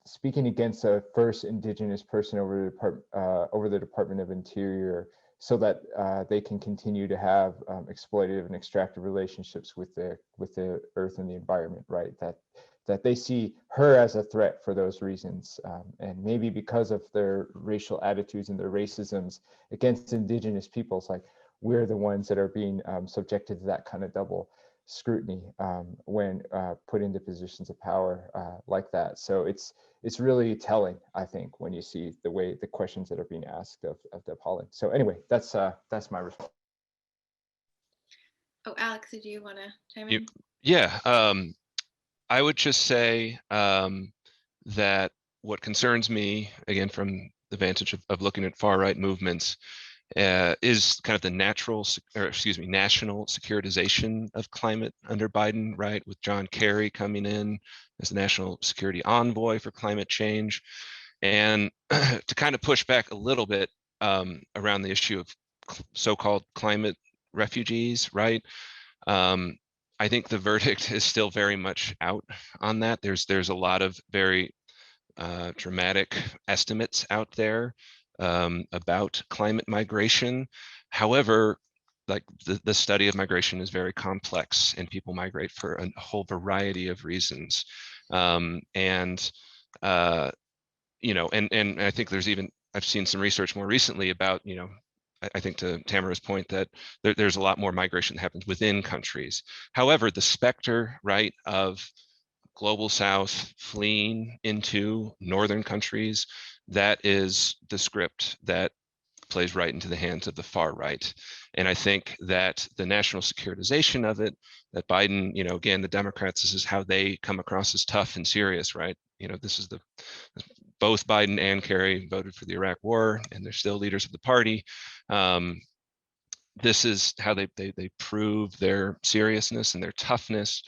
speaking against a first Indigenous person over the Department of Interior, so that they can continue to have exploitative and extractive relationships with the earth and the environment, right? That they see her as a threat for those reasons, and maybe because of their racial attitudes and their racisms against Indigenous peoples, like we're the ones that are being subjected to that kind of double scrutiny when put into positions of power like that. So it's really telling, I think, when you see the questions that are being asked of Deb Haaland. So anyway, that's my response. Oh, Alex, did you want to chime in? Yeah, I would just say that what concerns me, again, from the vantage of looking at far-right movements, is kind of the national securitization of climate under Biden, right? With John Kerry coming in as the national security envoy for climate change. And to kind of push back a little bit around the issue of so-called climate refugees, right? I think the verdict is still very much out on that. There's a lot of very dramatic estimates out there about climate migration. However, like the study of migration is very complex, and people migrate for a whole variety of reasons. And I think I've seen some research more recently about, I think to Tamara's point, that there's a lot more migration that happens within countries. However, the specter, right, of global South fleeing into northern countries, that is the script that plays right into the hands of the far right. And I think that the national securitization of it, that Biden, again, the Democrats, this is how they come across as tough and serious, right? This is both Biden and Kerry voted for the Iraq War, and they're still leaders of the party. This is how they prove their seriousness and their toughness.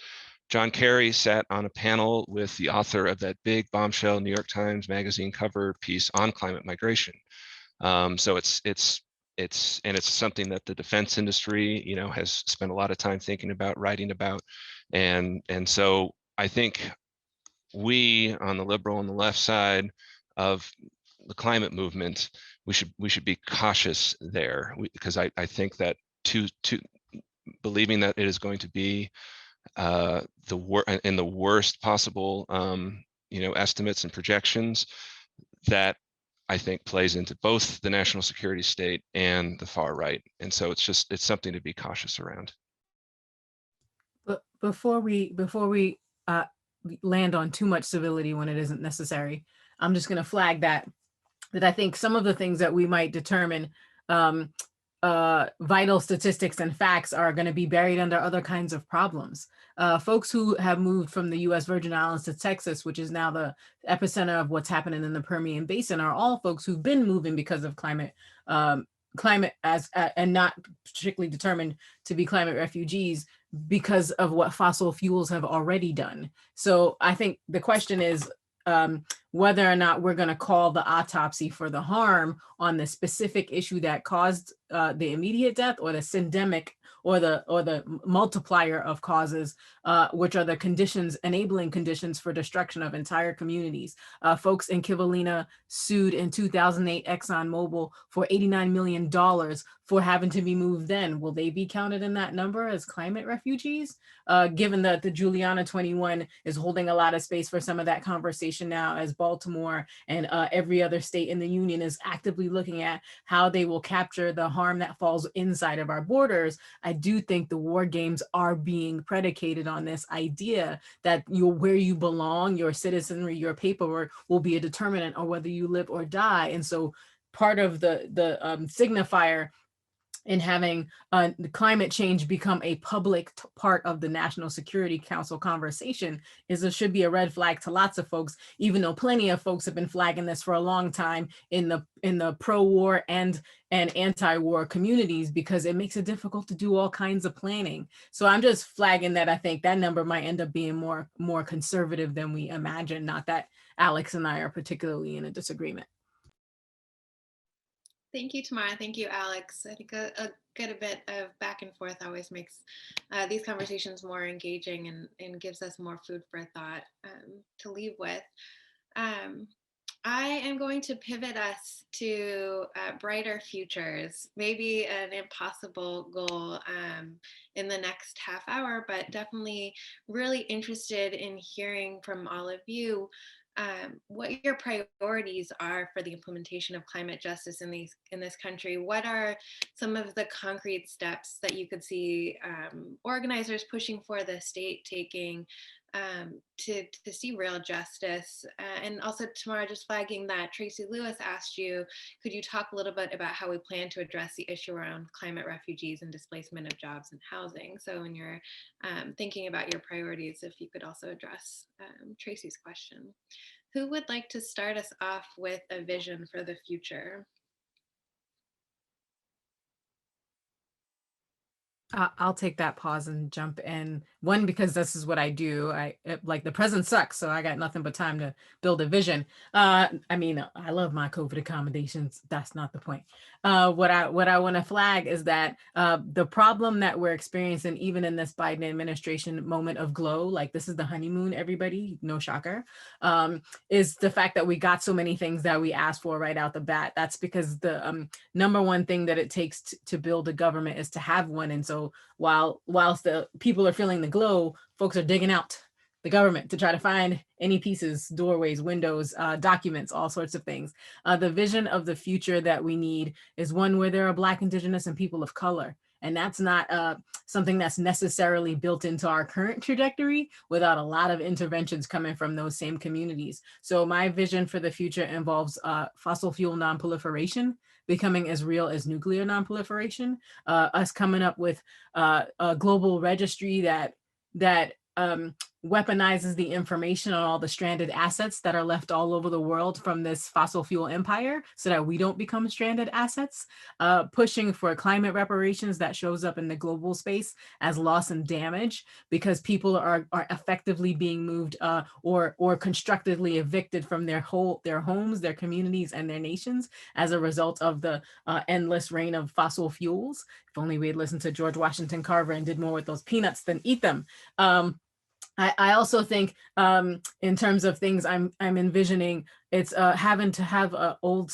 John Kerry sat on a panel with the author of that big bombshell New York Times Magazine cover piece on climate migration. So it's something that the defense industry, has spent a lot of time thinking about, writing about, and so I think we on the liberal and the left side of the climate movement, we should be cautious there, because I think that to believing that it is going to be in the worst possible estimates and projections, that I think plays into both the national security state and the far right. And so it's something to be cautious around. But before we land on too much civility when it isn't necessary. I'm just going to flag that I think some of the things that we might determine vital statistics and facts are going to be buried under other kinds of problems. Folks who have moved from the U.S. Virgin Islands to Texas, which is now the epicenter of what's happening in the Permian Basin, are all folks who've been moving because of climate and not particularly determined to be climate refugees because of what fossil fuels have already done. So I think the question is whether or not we're going to call the autopsy for the harm on the specific issue that caused the immediate death, or the syndemic or the multiplier of causes, which are the conditions, enabling conditions for destruction of entire communities. Folks in Kivalina sued in 2008 ExxonMobil for $89 million for having to be moved then. Will they be counted in that number as climate refugees? Given that the Juliana 21 is holding a lot of space for some of that conversation now, as Baltimore and every other state in the union is actively looking at how they will capture the harm that falls inside of our borders. I do think the war games are being predicated on this idea that where you belong, your citizenry, your paperwork will be a determinant of whether you live or die. And so part of the signifier in having the climate change become a public part of the National Security Council conversation is there should be a red flag to lots of folks, even though plenty of folks have been flagging this for a long time in the pro-war and anti-war communities, because it makes it difficult to do all kinds of planning. So I'm just flagging that I think that number might end up being more conservative than we imagine. Not that Alex and I are particularly in a disagreement. Thank you, Tamara. Thank you, Alex. I think a good bit of back and forth always makes these conversations more engaging and gives us more food for thought to leave with. I am going to pivot us to brighter futures, maybe an impossible goal in the next half hour, but definitely really interested in hearing from all of you what your priorities are for the implementation of climate justice in this country. What are some of the concrete steps that you could see organizers pushing for, the state taking to see real justice? And also, Tamara, just flagging that Tracy Lewis asked you, could you talk a little bit about how we plan to address the issue around climate refugees and displacement of jobs and housing? So when you're thinking about your priorities, if you could also address Tracy's question. Who would like to start us off with a vision for the future? I'll take that pause and jump in. One, because this is what I do. Like the present sucks, so I got nothing but time to build a vision. I mean, I love my COVID accommodations. That's not the point. What I want to flag is that the problem that we're experiencing, even in this Biden administration moment of glow, like this is the honeymoon, everybody, no shocker, is the fact that we got so many things that we asked for right out the bat. That's because the number one thing that it takes to build a government is to have one. And so whilst the people are feeling the glow, folks are digging out the government to try to find any pieces, doorways, windows, documents, all sorts of things. The vision of the future that we need is one where there are Black, Indigenous, and people of color. And that's not something that's necessarily built into our current trajectory without a lot of interventions coming from those same communities. So my vision for the future involves fossil fuel nonproliferation becoming as real as nuclear nonproliferation, us coming up with a global registry that weaponizes the information on all the stranded assets that are left all over the world from this fossil fuel empire so that we don't become stranded assets, pushing for climate reparations that shows up in the global space as loss and damage because people are effectively being moved or constructively evicted from their homes, their communities, and their nations as a result of the endless reign of fossil fuels. If only we had listened to George Washington Carver and did more with those peanuts than eat them. I also think in terms of things I'm envisioning, it's having to have an old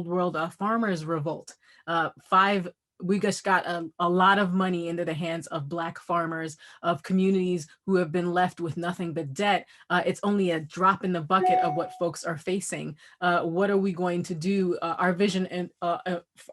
world farmers revolt. 5 we just got a lot of money into the hands of Black farmers, of communities who have been left with nothing but debt. It's only a drop in the bucket of what folks are facing. What are we going to do? Our vision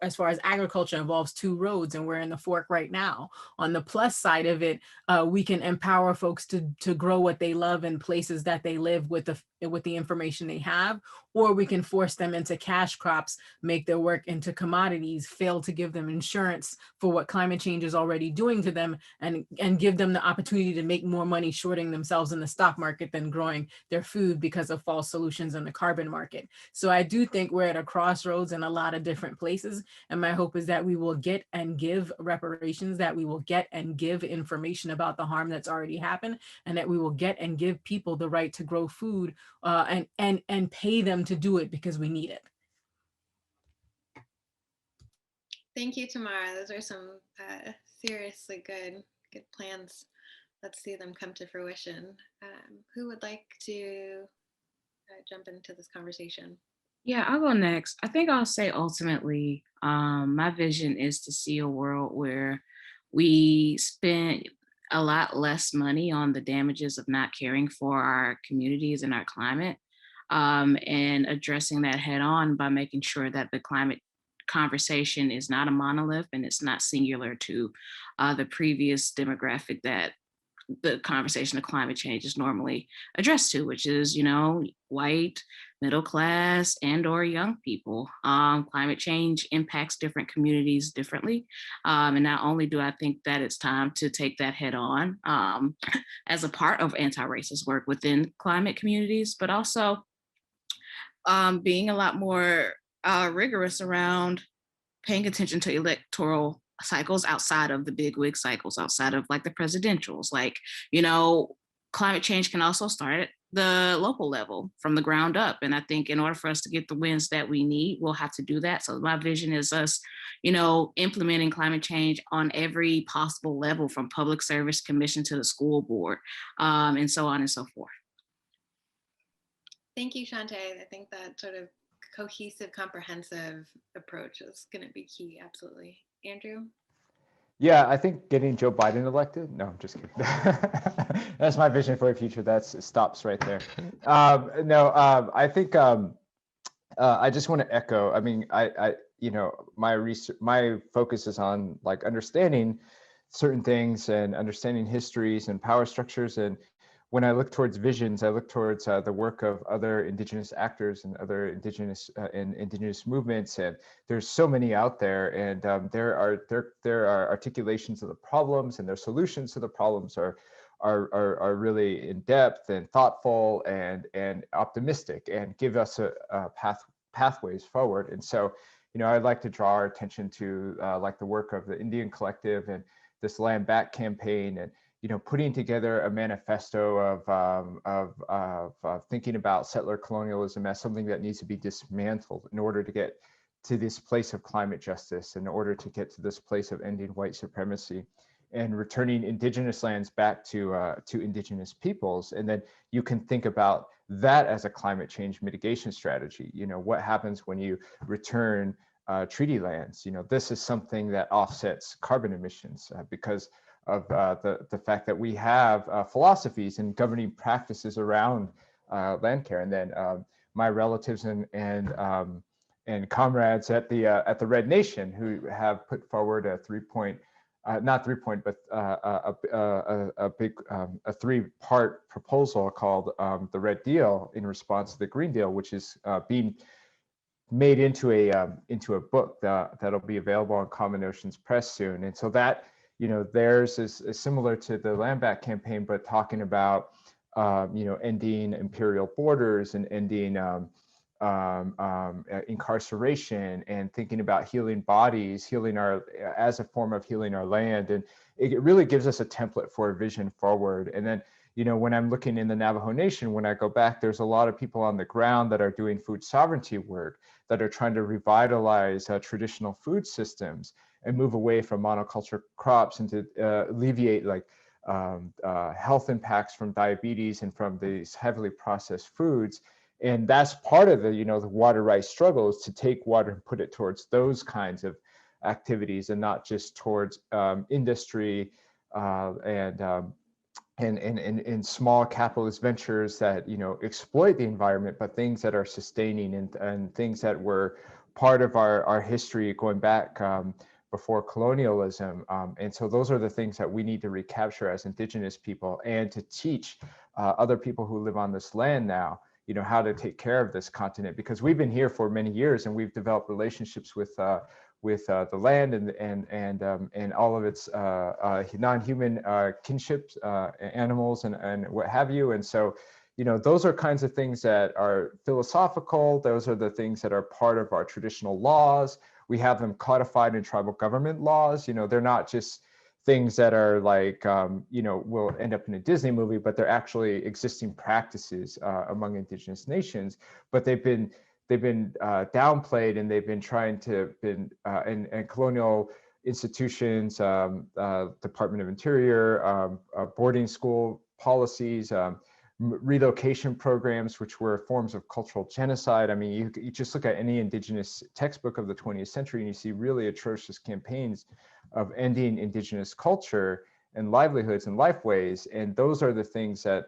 as far as agriculture involves two roads, and we're in the fork right now. On the plus side of it, we can empower folks to grow what they love in places that they live with the information they have, or we can force them into cash crops, make their work into commodities, fail to give them insurance for what climate change is already doing to them, and give them the opportunity to make more money shorting themselves in the stock market than growing their food because of false solutions in the carbon market. So I do think we're at a crossroads in a lot of different places. And my hope is that we will get and give reparations, that we will get and give information about the harm that's already happened, and that we will get and give people the right to grow food and pay them to do it because we need it. Thank you, Tamara. Those are some seriously good plans. Let's see them come to fruition. Who would like to jump into this conversation? Yeah, I'll go next. I think I'll say ultimately, my vision is to see a world where we spend a lot less money on the damages of not caring for our communities and our climate, and addressing that head on by making sure that the climate conversation is not a monolith and it's not singular to the previous demographic that the conversation of climate change is normally addressed to, which is, white, middle class, and or young people. Climate change impacts different communities differently. And not only do I think that it's time to take that head on as a part of anti-racist work within climate communities, but also being a lot more rigorous around paying attention to electoral cycles outside of the big wig cycles, outside of like the presidentials. Like, climate change can also start at the local level from the ground up. And I think in order for us to get the wins that we need, we'll have to do that. So my vision is us, implementing climate change on every possible level, from public service commission to the school board, and so on and so forth. Thank you, Shantae. I think that sort of cohesive, comprehensive approach is going to be key. Absolutely. Andrew? Yeah, I think getting Joe Biden elected. No, I'm just kidding. That's my vision for the future. It stops right there. I think I just want to echo. I mean, my focus is on like understanding certain things and understanding histories and power structures. And when I look towards visions, I look towards the work of other Indigenous actors and other Indigenous movements, and there's so many out there. And there are articulations of the problems, and their solutions to the problems are really in depth and thoughtful and optimistic, and give us a pathways forward. And so, I'd like to draw our attention to like the work of the Indian Collective and this Land Back campaign, and putting together a manifesto of thinking about settler colonialism as something that needs to be dismantled in order to get to this place of climate justice, in order to get to this place of ending white supremacy and returning indigenous lands back to indigenous peoples. And then you can think about that as a climate change mitigation strategy. What happens when you return treaty lands? This is something that offsets carbon emissions because of the fact that we have philosophies and governing practices around land care. And then my relatives and comrades at the Red Nation, who have put forward a three-part proposal called the Red Deal in response to the Green Deal, which is being made into a book that'll be available on Common Oceans Press soon. And so that, theirs is similar to the Land Back campaign, but talking about, ending imperial borders and ending incarceration, and thinking about healing bodies, as a form of healing our land. And it really gives us a template for a vision forward. And then, when I'm looking in the Navajo Nation, when I go back, there's a lot of people on the ground that are doing food sovereignty work, that are trying to revitalize traditional food systems and move away from monoculture crops, and to alleviate health impacts from diabetes and from these heavily processed foods. And that's part of the water rights struggle, is to take water and put it towards those kinds of activities and not just towards industry and small capitalist ventures that exploit the environment, but things that are sustaining and things that were part of our history going back before colonialism. And so those are the things that we need to recapture as indigenous people, and to teach other people who live on this land now, how to take care of this continent, because we've been here for many years and we've developed relationships with the land and all of its non-human kinships, animals and what have you. And so, those are kinds of things that are philosophical. Those are the things that are part of our traditional laws. We have them codified in tribal government laws. They're not just things that are like, will end up in a Disney movie, but they're actually existing practices among indigenous nations. But they've been downplayed, and they've been trying to and colonial institutions, Department of Interior, boarding school policies, relocation programs, which were forms of cultural genocide. I mean, you just look at any indigenous textbook of the 20th century and you see really atrocious campaigns of ending indigenous culture and livelihoods and lifeways. And those are the things that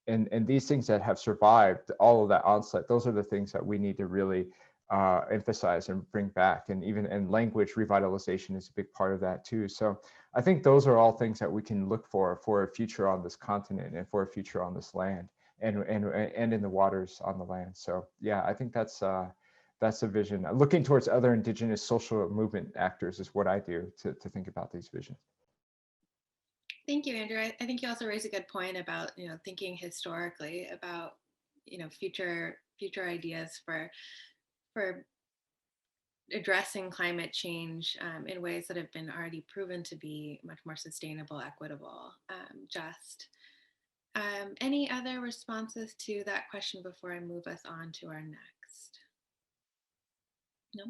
and these things that have survived all of that onslaught, those are the things that we need to really emphasize and bring back. And language revitalization is a big part of that too. So I think those are all things that we can look for a future on this continent and for a future on this land and in the waters on the land. So yeah, I think that's a vision. Looking towards other indigenous social movement actors is what I do to think about these visions. Thank you, Andrew. I think you also raised a good point about thinking historically about future ideas for addressing climate change in ways that have been already proven to be much more sustainable, equitable, just. Any other responses to that question before I move us on to our next? No.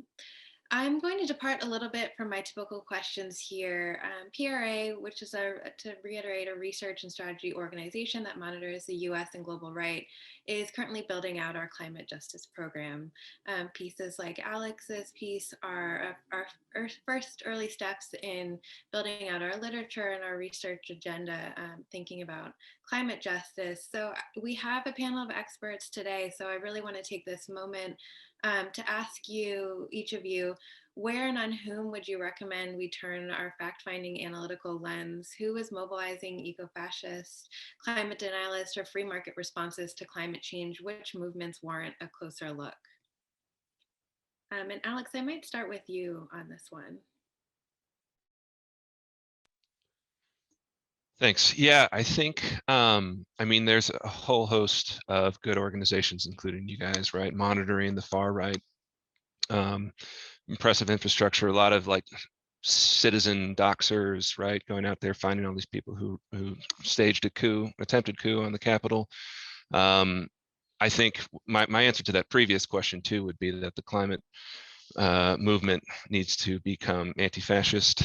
I'm going to depart a little bit from my typical questions here. PRA, which is to reiterate, a research and strategy organization that monitors the US and global right, is currently building out our climate justice program. Pieces like Alex's piece are our first early steps in building out our literature and our research agenda, thinking about climate justice. So we have a panel of experts today, so I really want to take this moment to ask you, each of you, where and on whom would you recommend we turn our fact-finding analytical lens? Who is mobilizing eco-fascist, climate denialist, or free market responses to climate change? Which movements warrant a closer look? And Alex, I might start with you on this one. Thanks. Yeah, I think, I mean, there's a whole host of good organizations, including you guys, right? Monitoring the far right, impressive infrastructure, a lot of like citizen doxers, right? Going out there, finding all these people who staged a coup, attempted coup on the Capitol. I think my answer to that previous question too would be that the climate movement needs to become anti-fascist,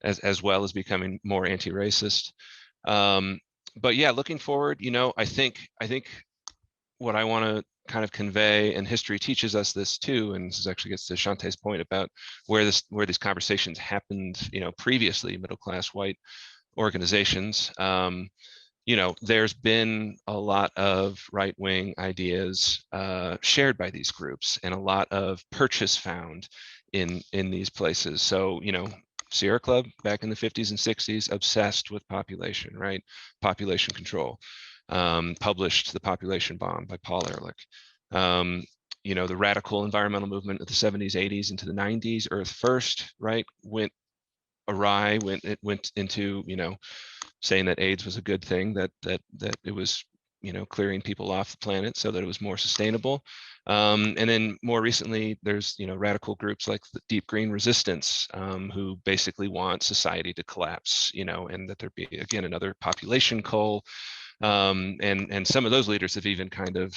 as well as becoming more anti-racist. But yeah, looking forward, I think what I want to kind of convey, and history teaches us this too, and this actually gets to Shantae's point about where these conversations happened, previously, middle-class white organizations. There's been a lot of right-wing ideas shared by these groups, and a lot of purchase found in these places. So, Sierra Club back in the 50s and 60s, obsessed with population, right? Population control. Published The Population Bomb by Paul Ehrlich. The radical environmental movement of the 70s, 80s into the 90s, Earth First, right? Went awry, went into, saying that AIDS was a good thing, that it was, clearing people off the planet so that it was more sustainable. And then more recently, there's, radical groups like the Deep Green Resistance, who basically want society to collapse, and that there be, again, another population cull. And some of those leaders have even kind of,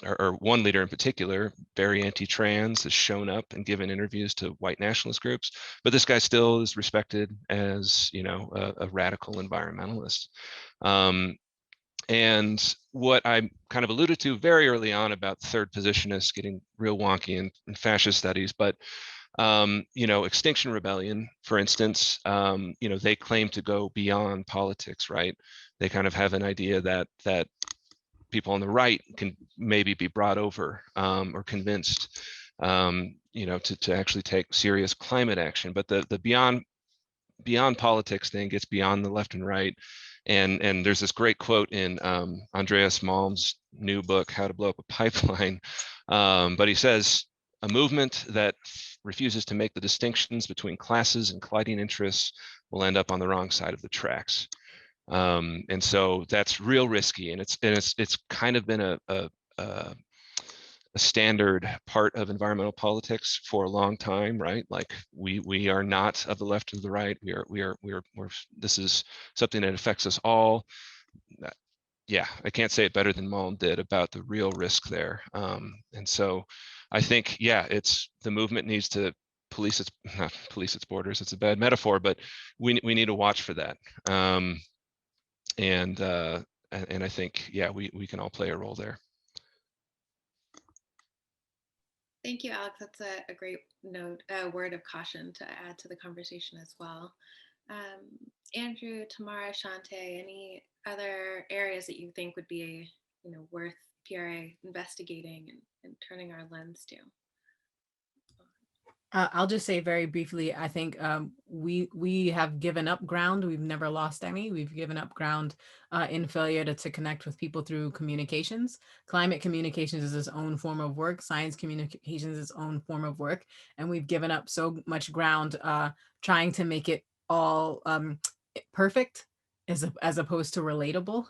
or one leader in particular, very anti-trans, has shown up and given interviews to white nationalist groups. But this guy still is respected as, a radical environmentalist. And what I kind of alluded to very early on about third positionists getting real wonky in fascist studies, but Extinction Rebellion, for instance, they claim to go beyond politics, right? They kind of have an idea that people on the right can maybe be brought over or convinced, to actually take serious climate action. But the beyond politics thing gets beyond the left and right. And there's this great quote in Andreas Malm's new book, How to Blow Up a Pipeline. But he says, a movement that refuses to make the distinctions between classes and colliding interests will end up on the wrong side of the tracks. And so that's real risky. And it's kind of been a standard part of environmental politics for a long time, right? Like we are not of the left or the right. We're this is something that affects us all. Yeah, I can't say it better than Malm did about the real risk there. And so I think, yeah, it's the movement needs to not police its borders. It's a bad metaphor, but we need to watch for that. And I think, yeah, we can all play a role there. Thank you, Alex. That's a great note, a word of caution to add to the conversation as well. Andrew, Tamara, Shante, any other areas that you think would be, worth PRA investigating and turning our lens to? I'll just say very briefly, I think we have given up ground. We've never lost any. We've given up ground in failure to connect with people through communications. Climate communications is its own form of work. Science communications is its own form of work. And we've given up so much ground trying to make it all perfect as opposed to relatable.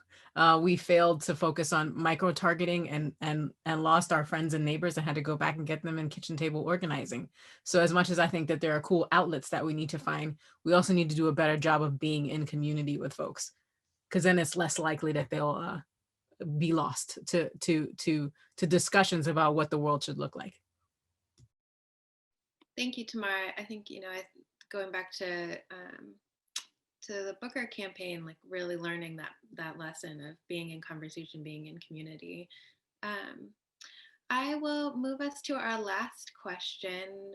We failed to focus on micro-targeting and lost our friends and neighbors and had to go back and get them in kitchen table organizing. So as much as I think that there are cool outlets that we need to find, we also need to do a better job of being in community with folks, because then it's less likely that they'll be lost to discussions about what the world should look like. Thank you, Tamara. I think, going back to the Booker campaign, like really learning that lesson of being in conversation, being in community. I will move us to our last question,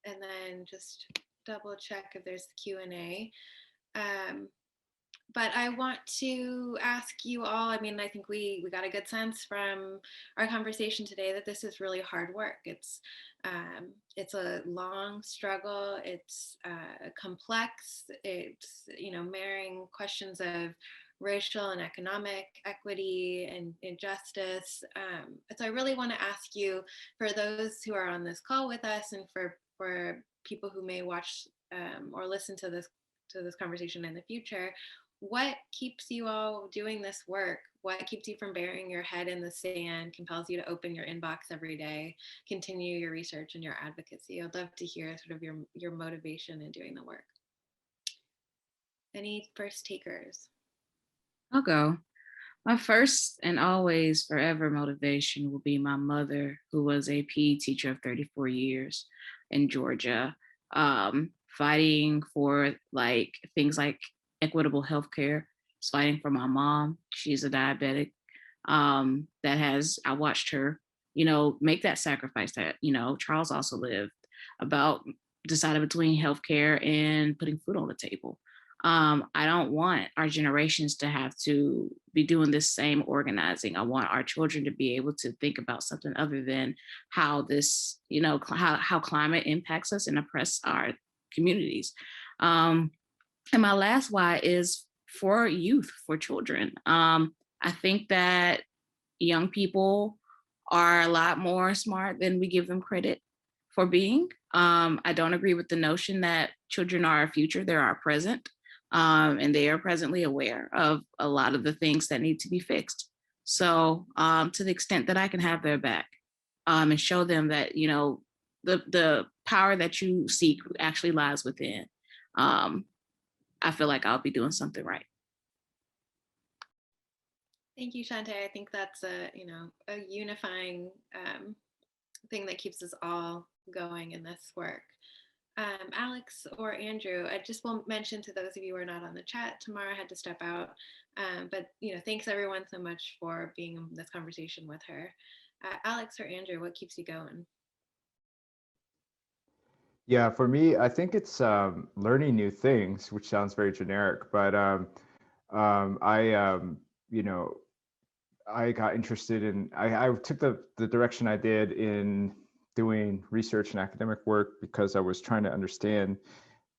and then just double check if there's Q&A. But I want to ask you all, I think we got a good sense from our conversation today that this is really hard work. It's a long struggle. It's complex. It's, marrying questions of racial and economic equity and injustice. So I really want to ask you, for those who are on this call with us and for people who may watch or listen to this conversation in the future, what keeps you all doing this work? What keeps you from burying your head in the sand, compels you to open your inbox every day, continue your research and your advocacy? I'd love to hear sort of your motivation in doing the work. Any first takers? I'll go. My first and always forever motivation will be my mother, who was a PE teacher of 34 years in Georgia, fighting for things like equitable healthcare. Fighting for my mom. She's a diabetic. I watched her, make that sacrifice that, Charles also lived, about deciding between healthcare and putting food on the table. I don't want our generations to have to be doing this same organizing. I want our children to be able to think about something other than how this, how climate impacts us and oppress our communities. And my last why is for youth, for children. I think that young people are a lot more smart than we give them credit for being. I don't agree with the notion that children are our future. They're our present. And they are presently aware of a lot of the things that need to be fixed. So to the extent that I can have their back and show them that, the power that you seek actually lies within, I feel like I'll be doing something right. Thank you, Shante. I think that's a unifying thing that keeps us all going in this work. Alex or Andrew, I just will mention to those of you who are not on the chat, Tamara had to step out, but thanks everyone so much for being in this conversation with her. Alex or Andrew, what keeps you going? Yeah, for me, I think it's learning new things, which sounds very generic, but I got interested in, I took the direction I did in doing research and academic work because I was trying to understand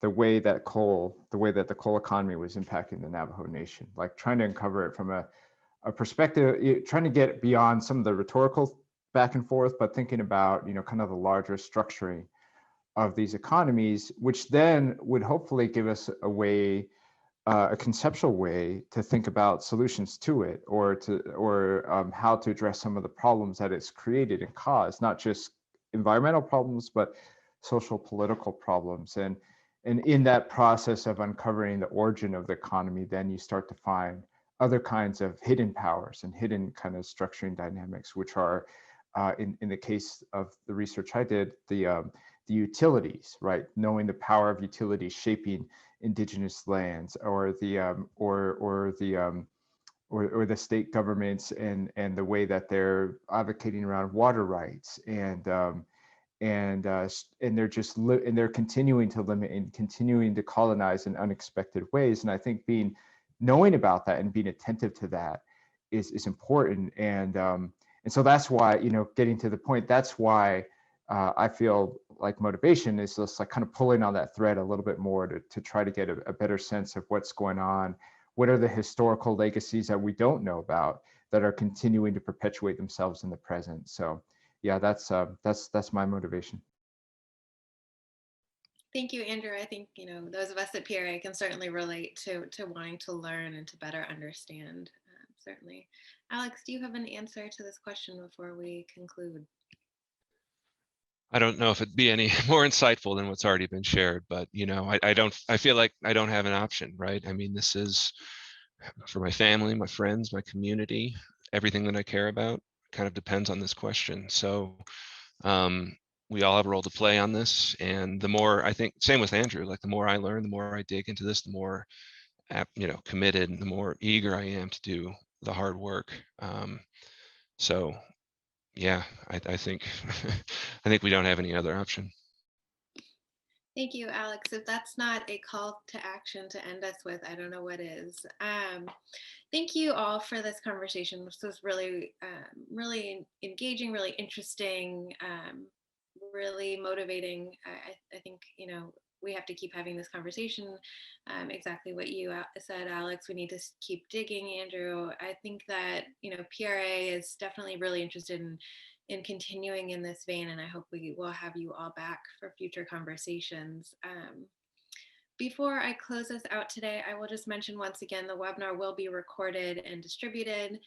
the way that the coal economy was impacting the Navajo Nation, like trying to uncover it from a perspective, trying to get beyond some of the rhetorical back and forth, but thinking about, kind of the larger structuring of these economies, which then would hopefully give us a way, a conceptual way to think about solutions to it, or how to address some of the problems that it's created and caused, not just environmental problems, but social political problems. And in that process of uncovering the origin of the economy, then you start to find other kinds of hidden powers and hidden kind of structuring dynamics, which are, in the case of the research I did, the utilities, right? Knowing the power of utilities shaping indigenous lands, or the state governments and the way that they're advocating around water rights, and they're continuing to limit and continuing to colonize in unexpected ways. And I think knowing about that and being attentive to that is important. And so that's why, getting to the point, that's why I feel like motivation is just like kind of pulling on that thread a little bit more to try to get a better sense of what's going on. What are the historical legacies that we don't know about that are continuing to perpetuate themselves in the present? So yeah, that's my motivation. Thank you, Andrew. I think, those of us at PRA can certainly relate to wanting to learn and to better understand, certainly. Alex, do you have an answer to this question before we conclude? I don't know if it'd be any more insightful than what's already been shared, but I feel like I don't have an option, right? I mean, this is for my family, my friends, my community, everything that I care about kind of depends on this question. So we all have a role to play on this. And the more, I think, same with Andrew, like the more I learn, the more I dig into this, the more, committed and the more eager I am to do the hard work. So yeah, I think, I think we don't have any other option. Thank you, Alex. If that's not a call to action to end us with, I don't know what is. Thank you all for this conversation. This was really, really engaging, really interesting, really motivating. I think, we have to keep having this conversation. Exactly what you said, Alex. We need to keep digging, Andrew. I think that, PRA is definitely really interested in continuing in this vein, and I hope we will have you all back for future conversations. Before I close us out today, I will just mention once again, the webinar will be recorded and distributed.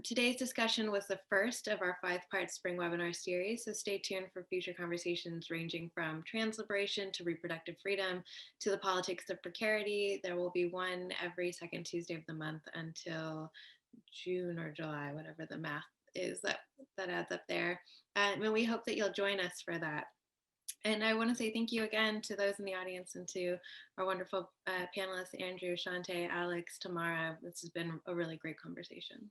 Today's discussion was the first of our 5-part spring webinar series, so stay tuned for future conversations ranging from trans liberation to reproductive freedom to the politics of precarity. There will be one every second Tuesday of the month until June or July, whatever the math is that adds up there. And we hope that you'll join us for that. And I want to say thank you again to those in the audience and to our wonderful panelists, Andrew, Shante, Alex, Tamara. This has been a really great conversation.